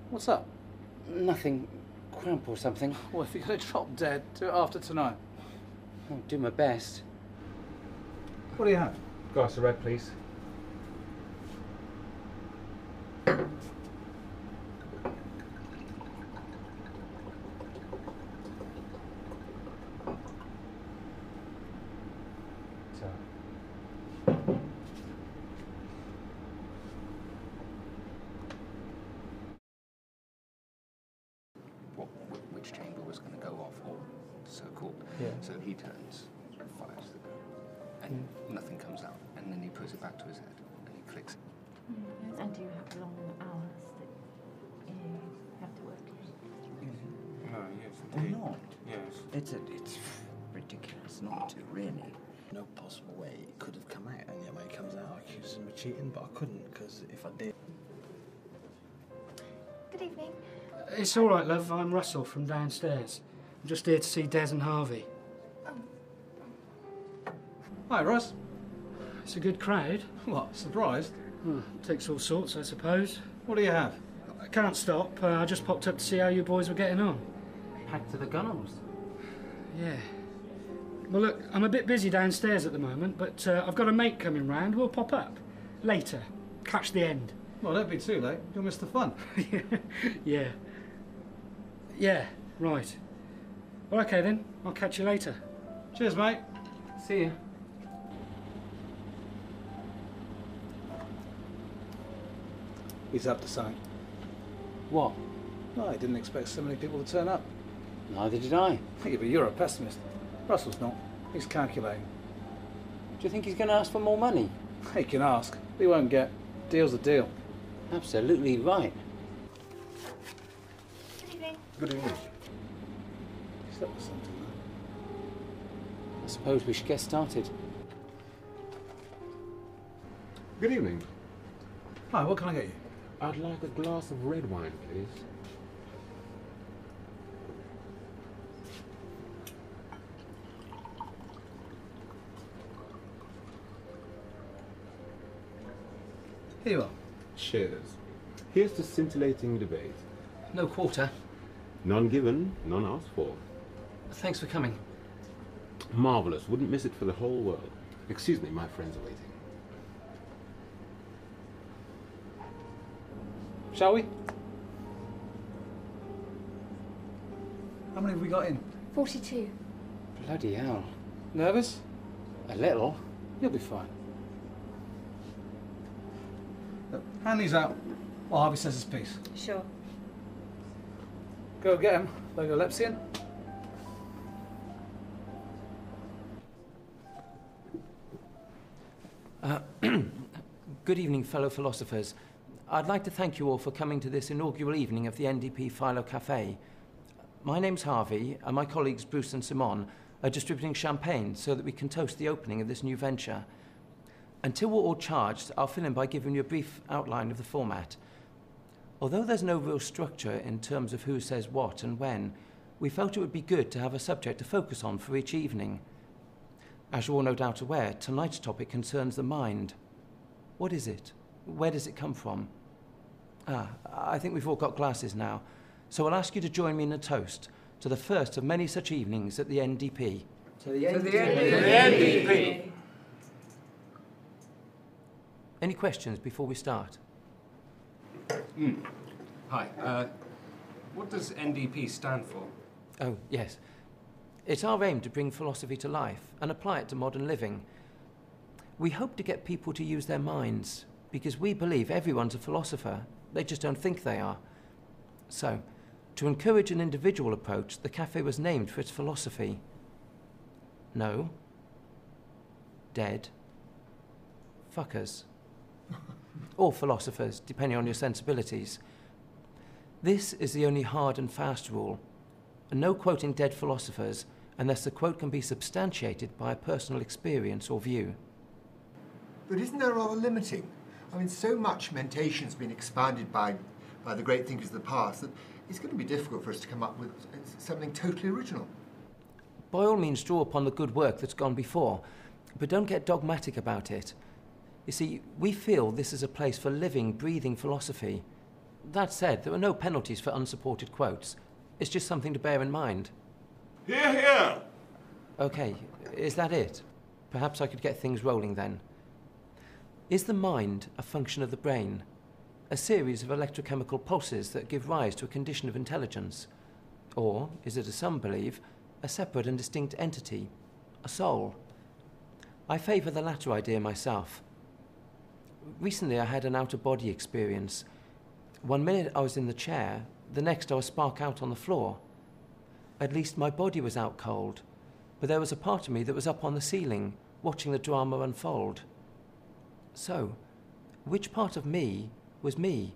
[SPEAKER 6] What's up?
[SPEAKER 2] Nothing. Cramp or something.
[SPEAKER 6] Well, if you're going to drop dead, do it after tonight.
[SPEAKER 2] I'll do my best.
[SPEAKER 6] What do you have?
[SPEAKER 13] Glass of red, please.
[SPEAKER 19] Which chamber was going to go off, or so-called.
[SPEAKER 6] Yeah.
[SPEAKER 19] So he turns, fires the gun, and nothing comes out, and then he puts it back to his head, and he clicks it.
[SPEAKER 3] And do you have long hours that you have to work late?
[SPEAKER 19] Oh, yes,
[SPEAKER 20] Or
[SPEAKER 19] indeed.
[SPEAKER 20] not.
[SPEAKER 19] Yes.
[SPEAKER 20] It's ridiculous not to, really. No possible way it could have come out, and yet when it comes out, I accuse him of cheating, but I couldn't, because if I did...
[SPEAKER 3] Good evening.
[SPEAKER 11] It's all right, love. I'm Russell from downstairs. I'm just here to see Des and Harvey.
[SPEAKER 6] Hi, Russ.
[SPEAKER 11] It's a good crowd.
[SPEAKER 6] What, surprised?
[SPEAKER 11] Takes all sorts, I suppose.
[SPEAKER 6] What do you have?
[SPEAKER 11] I can't stop. I just popped up to see how you boys were getting on.
[SPEAKER 2] Packed to the gunnels.
[SPEAKER 11] Yeah. Well, look, I'm a bit busy downstairs at the moment, but I've got a mate coming round. We'll pop up. Later. Catch the end.
[SPEAKER 6] Well, don't be too late. You'll miss the fun.
[SPEAKER 11] Yeah. Yeah, right. Well, OK then. I'll catch you later.
[SPEAKER 6] Cheers, mate.
[SPEAKER 2] See you.
[SPEAKER 6] He's up to something.
[SPEAKER 2] What?
[SPEAKER 6] No, I didn't expect so many people to turn up.
[SPEAKER 2] Neither did I.
[SPEAKER 6] Yeah, but you're a pessimist. Russell's not. He's calculating.
[SPEAKER 2] Do you think he's going to ask for more money?
[SPEAKER 6] He can ask. He won't get. Deal's a deal.
[SPEAKER 2] Absolutely right.
[SPEAKER 3] Good evening.
[SPEAKER 13] Good evening.
[SPEAKER 6] He's up to something,
[SPEAKER 2] I suppose we should get started.
[SPEAKER 13] Good evening.
[SPEAKER 6] Hi, what can I get you?
[SPEAKER 13] I'd like a glass of red wine, please.
[SPEAKER 6] Here you are.
[SPEAKER 13] Cheers. Here's to scintillating debate.
[SPEAKER 2] No quarter.
[SPEAKER 13] None given, none asked for.
[SPEAKER 2] Thanks for coming.
[SPEAKER 13] Marvellous. Wouldn't miss it for the whole world. Excuse me, my friends are waiting.
[SPEAKER 6] Shall we? How many have we got in?
[SPEAKER 3] 42.
[SPEAKER 2] Bloody hell.
[SPEAKER 6] Nervous?
[SPEAKER 2] A little.
[SPEAKER 6] You'll be fine. Look, hand these out while Harvey says his piece.
[SPEAKER 3] Sure.
[SPEAKER 6] Go get him, Logolepsian.
[SPEAKER 4] Good evening, fellow philosophers. I'd like to thank you all for coming to this inaugural evening of the NDP Philo Café. My name's Harvey, and my colleagues Bruce and Simon are distributing champagne so that we can toast the opening of this new venture. Until we're all charged, I'll fill in by giving you a brief outline of the format. Although there's no real structure in terms of who says what and when, we felt it would be good to have a subject to focus on for each evening. As you're all no doubt aware, tonight's topic concerns the mind. What is it? Where does it come from? I think we've all got glasses now, so I'll ask you to join me in a toast to the first of many such evenings at the NDP.
[SPEAKER 20] To the
[SPEAKER 4] NDP. Any questions before we start?
[SPEAKER 9] Hi. What does NDP stand for?
[SPEAKER 4] Oh, yes. It's our aim to bring philosophy to life and apply it to modern living. We hope to get people to use their minds, because we believe everyone's a philosopher. They just don't think they are. So, to encourage an individual approach, the cafe was named for its philosophy. No. Dead. Fuckers. Or philosophers, depending on your sensibilities. This is the only hard and fast rule. And no quoting dead philosophers unless the quote can be substantiated by a personal experience or view.
[SPEAKER 21] But isn't that rather limiting? I mean, so much mentation's been expanded by the great thinkers of the past that it's going to be difficult for us to come up with something totally original.
[SPEAKER 4] By all means, draw upon the good work that's gone before, but don't get dogmatic about it. You see, we feel this is a place for living, breathing philosophy. That said, there are no penalties for unsupported quotes. It's just something to bear in mind.
[SPEAKER 5] Hear, hear!
[SPEAKER 4] OK, is that it? Perhaps I could get things rolling then. Is the mind a function of the brain? A series of electrochemical pulses that give rise to a condition of intelligence? Or is it, as some believe, a separate and distinct entity, a soul? I favour the latter idea myself. Recently I had an out-of-body experience. One minute I was in the chair, the next I was spark out on the floor. At least my body was out cold, but there was a part of me that was up on the ceiling, watching the drama unfold. So, which part of me was me?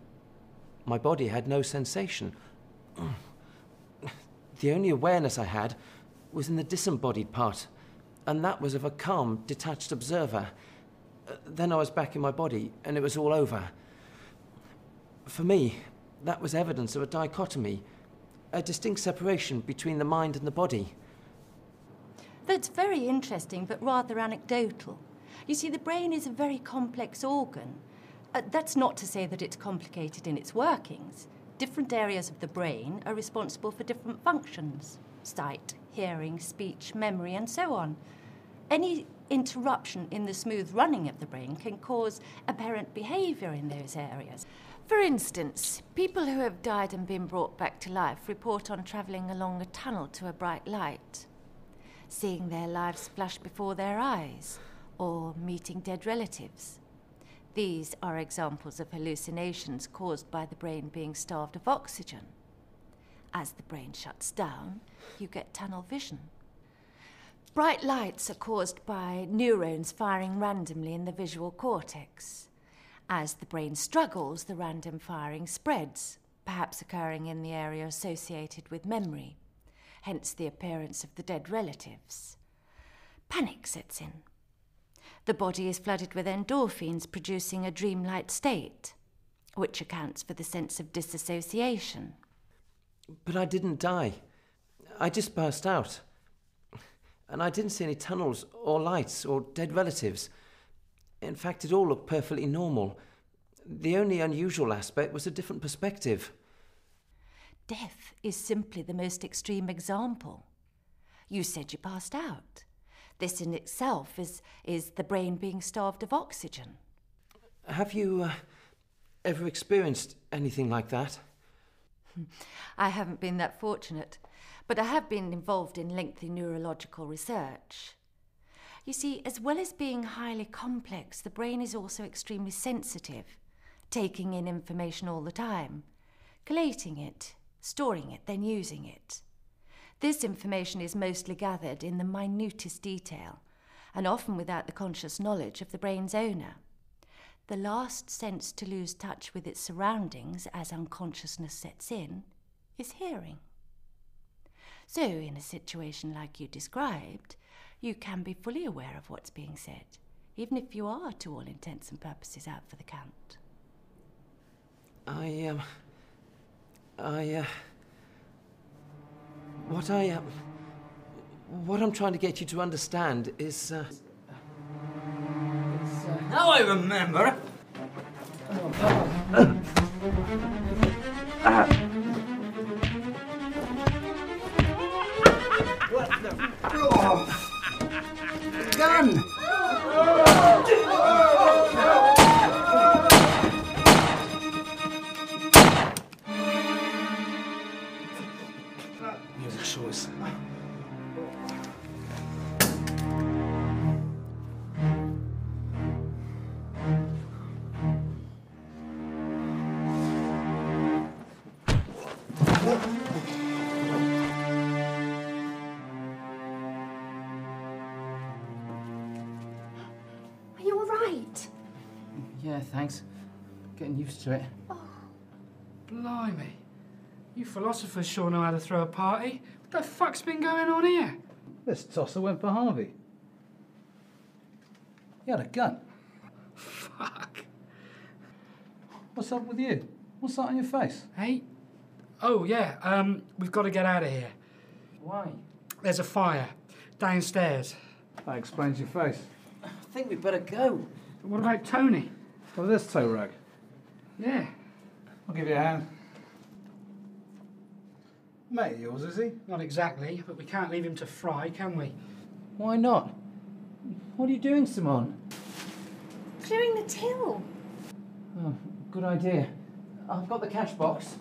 [SPEAKER 4] My body had no sensation. The only awareness I had was in the disembodied part, and that was of a calm, detached observer. Then I was back in my body, and it was all over. For me, that was evidence of a dichotomy, a distinct separation between the mind and the body.
[SPEAKER 7] That's very interesting, but rather anecdotal. You see, the brain is a very complex organ. That's not to say that it's complicated in its workings. Different areas of the brain are responsible for different functions: sight, hearing, speech, memory, and so on. Any interruption in the smooth running of the brain can cause aberrant behaviour in those areas.
[SPEAKER 3] For instance, people who have died and been brought back to life report on travelling along a tunnel to a bright light, seeing their lives flash before their eyes, or meeting dead relatives. These are examples of hallucinations caused by the brain being starved of oxygen. As the brain shuts down, you get tunnel vision. Bright lights are caused by neurons firing randomly in the visual cortex. As the brain struggles, the random firing spreads, perhaps occurring in the area associated with memory, hence the appearance of the dead relatives. Panic sets in. The body is flooded with endorphins, producing a dreamlike state, which accounts for the sense of disassociation.
[SPEAKER 4] But I didn't die. I just burst out. And I didn't see any tunnels or lights or dead relatives. In fact, it all looked perfectly normal. The only unusual aspect was a different perspective.
[SPEAKER 3] Death is simply the most extreme example. You said you passed out. This in itself is the brain being starved of oxygen.
[SPEAKER 4] Have you ever experienced anything like that?
[SPEAKER 3] I haven't been that fortunate, but I have been involved in lengthy neurological research. You see, as well as being highly complex, the brain is also extremely sensitive, taking in information all the time, collating it, storing it, then using it. This information is mostly gathered in the minutest detail, and often without the conscious knowledge of the brain's owner. The last sense to lose touch with its surroundings as unconsciousness sets in is hearing. So, in a situation like you described, you can be fully aware of what's being said, even if you are, to all intents and purposes, out for the count.
[SPEAKER 4] What I'm trying to get you to understand is,
[SPEAKER 1] Now I remember.
[SPEAKER 21] What the? Oh. Gun!
[SPEAKER 6] Music choice.
[SPEAKER 3] Are you all right?
[SPEAKER 2] Yeah, thanks. Getting used to it.
[SPEAKER 11] Blimey. You philosophers sure know how to throw a party. What the fuck's been going on here?
[SPEAKER 6] This tosser went for Harvey. He had a gun.
[SPEAKER 11] Fuck.
[SPEAKER 6] What's up with you? What's that on your face?
[SPEAKER 11] Hey, Oh, yeah, we've got to get out of here.
[SPEAKER 4] Why?
[SPEAKER 11] There's a fire downstairs.
[SPEAKER 6] That explains your face.
[SPEAKER 4] I think we'd better go.
[SPEAKER 11] What about Tony?
[SPEAKER 6] Oh, this tow rag.
[SPEAKER 11] Yeah.
[SPEAKER 6] I'll give you a hand. Mate of yours, is he?
[SPEAKER 11] Not exactly, but we can't leave him to fry, can we?
[SPEAKER 4] Why not? What are you doing, Simone?
[SPEAKER 14] Clearing the till.
[SPEAKER 4] Oh, good idea. I've got the cash box.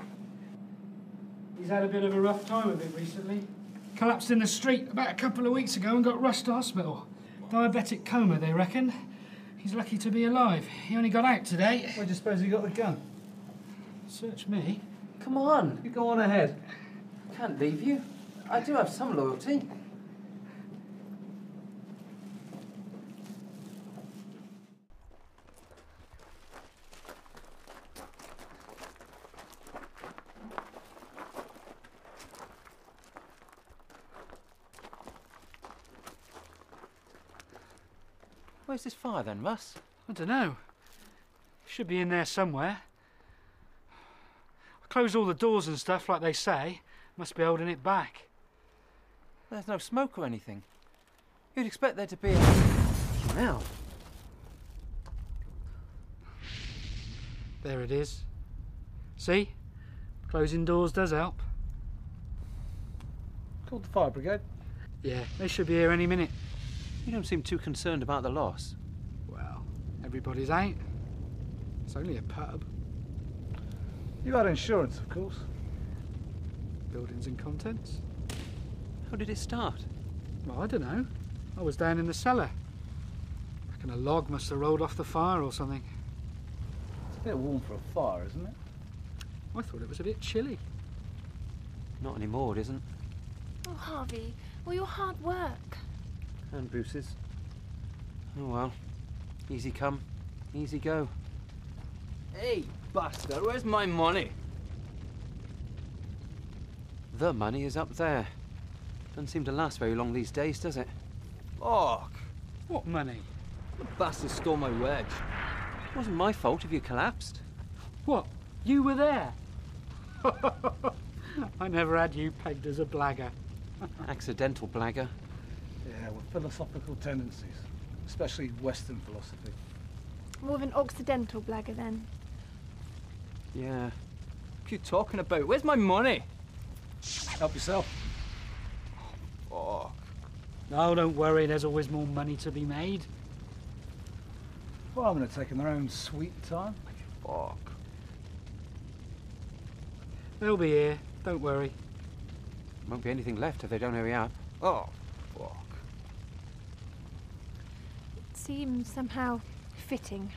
[SPEAKER 11] He's had a bit of a rough time of it recently. Collapsed in the street about a couple of weeks ago and got rushed to hospital. Diabetic coma, they reckon. He's lucky to be alive. He only got out today.
[SPEAKER 6] Where do you suppose he got the gun?
[SPEAKER 11] Search me.
[SPEAKER 4] Come on.
[SPEAKER 6] You go on ahead.
[SPEAKER 4] Can't leave you. I do have some loyalty. Where's this fire then, Russ?
[SPEAKER 11] I don't know. Should be in there somewhere. I closed all the doors and stuff like they say. Must be holding it back.
[SPEAKER 4] There's no smoke or anything. You'd expect there to be a smell.
[SPEAKER 11] There it is. See? Closing doors does help.
[SPEAKER 6] Called the fire brigade.
[SPEAKER 11] Yeah, they should be here any minute.
[SPEAKER 4] You don't seem too concerned about the loss.
[SPEAKER 11] Well, everybody's out. It's only a pub.
[SPEAKER 6] You had insurance, of course.
[SPEAKER 11] Buildings and contents.
[SPEAKER 4] How did it start?
[SPEAKER 11] Well, I don't know. I was down in the cellar. I reckon a log must have rolled off the fire or something.
[SPEAKER 6] It's a bit warm for a fire, isn't it?
[SPEAKER 11] I thought it was a bit chilly.
[SPEAKER 4] Not anymore, it isn't.
[SPEAKER 14] Oh, Harvey, all your hard work.
[SPEAKER 4] And Bruce's. Oh well. Easy come, easy go.
[SPEAKER 15] Hey, bastard, where's my money?
[SPEAKER 4] The money is up there. Doesn't seem to last very long these days, does it?
[SPEAKER 15] Fuck.
[SPEAKER 11] What money?
[SPEAKER 15] The bastard stole my wedge.
[SPEAKER 4] It wasn't my fault if you collapsed.
[SPEAKER 11] What? You were there? I never had you pegged as a blagger.
[SPEAKER 4] Accidental blagger.
[SPEAKER 6] Yeah, with philosophical tendencies, especially Western philosophy.
[SPEAKER 14] More of an Occidental blagger then.
[SPEAKER 4] Yeah.
[SPEAKER 15] What are you talking about? Where's my money?
[SPEAKER 6] Help yourself.
[SPEAKER 15] Fuck.
[SPEAKER 11] No, don't worry, there's always more money to be made.
[SPEAKER 6] Well, I'm going to take them their own sweet time.
[SPEAKER 15] Fuck.
[SPEAKER 11] They'll be here, don't worry.
[SPEAKER 4] Won't be anything left if they don't hurry up.
[SPEAKER 15] Oh, fuck.
[SPEAKER 14] It seems somehow fitting.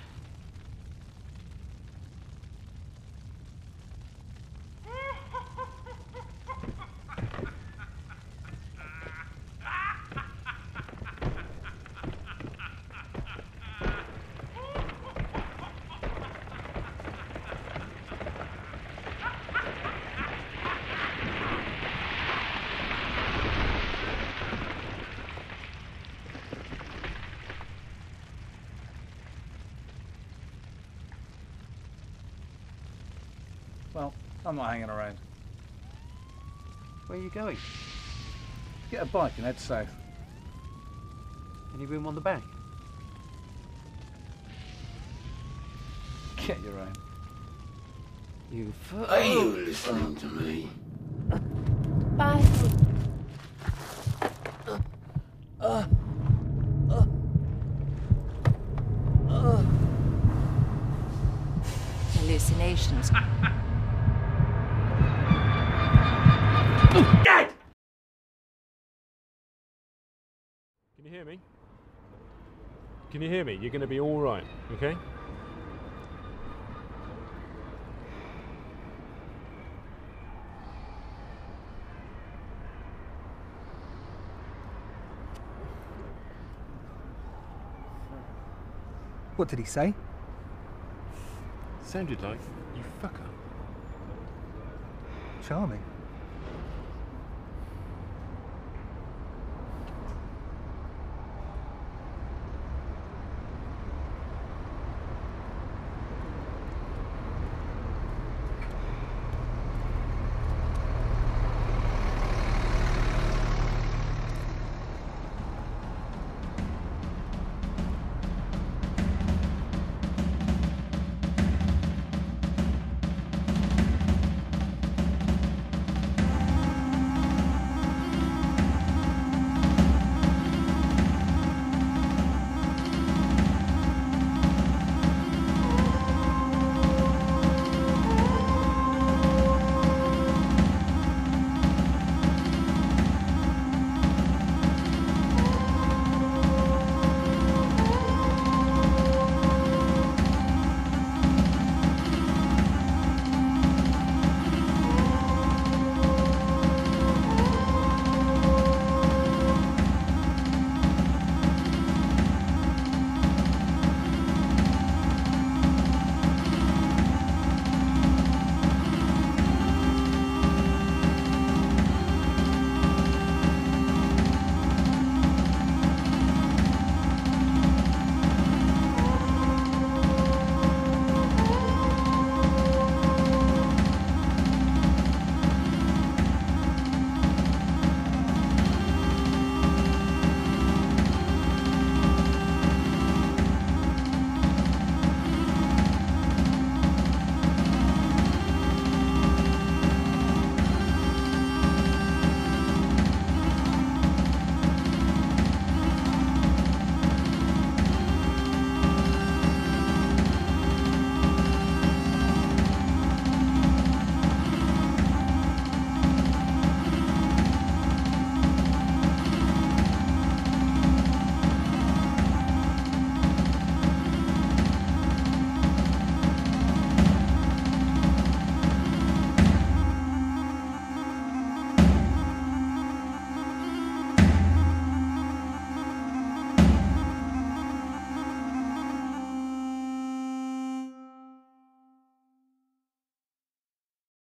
[SPEAKER 6] Well, I'm not hanging around.
[SPEAKER 4] Where are you going?
[SPEAKER 6] Get a bike and head south.
[SPEAKER 4] Any room on the back?
[SPEAKER 6] Get your own.
[SPEAKER 4] You
[SPEAKER 1] Are you listening to me?
[SPEAKER 14] Bye.
[SPEAKER 3] Hallucinations.
[SPEAKER 8] Dead! Can you hear me? Can you hear me? You're going to be all right, okay?
[SPEAKER 20] What did he say?
[SPEAKER 8] Sounded like you fucker.
[SPEAKER 20] Charming.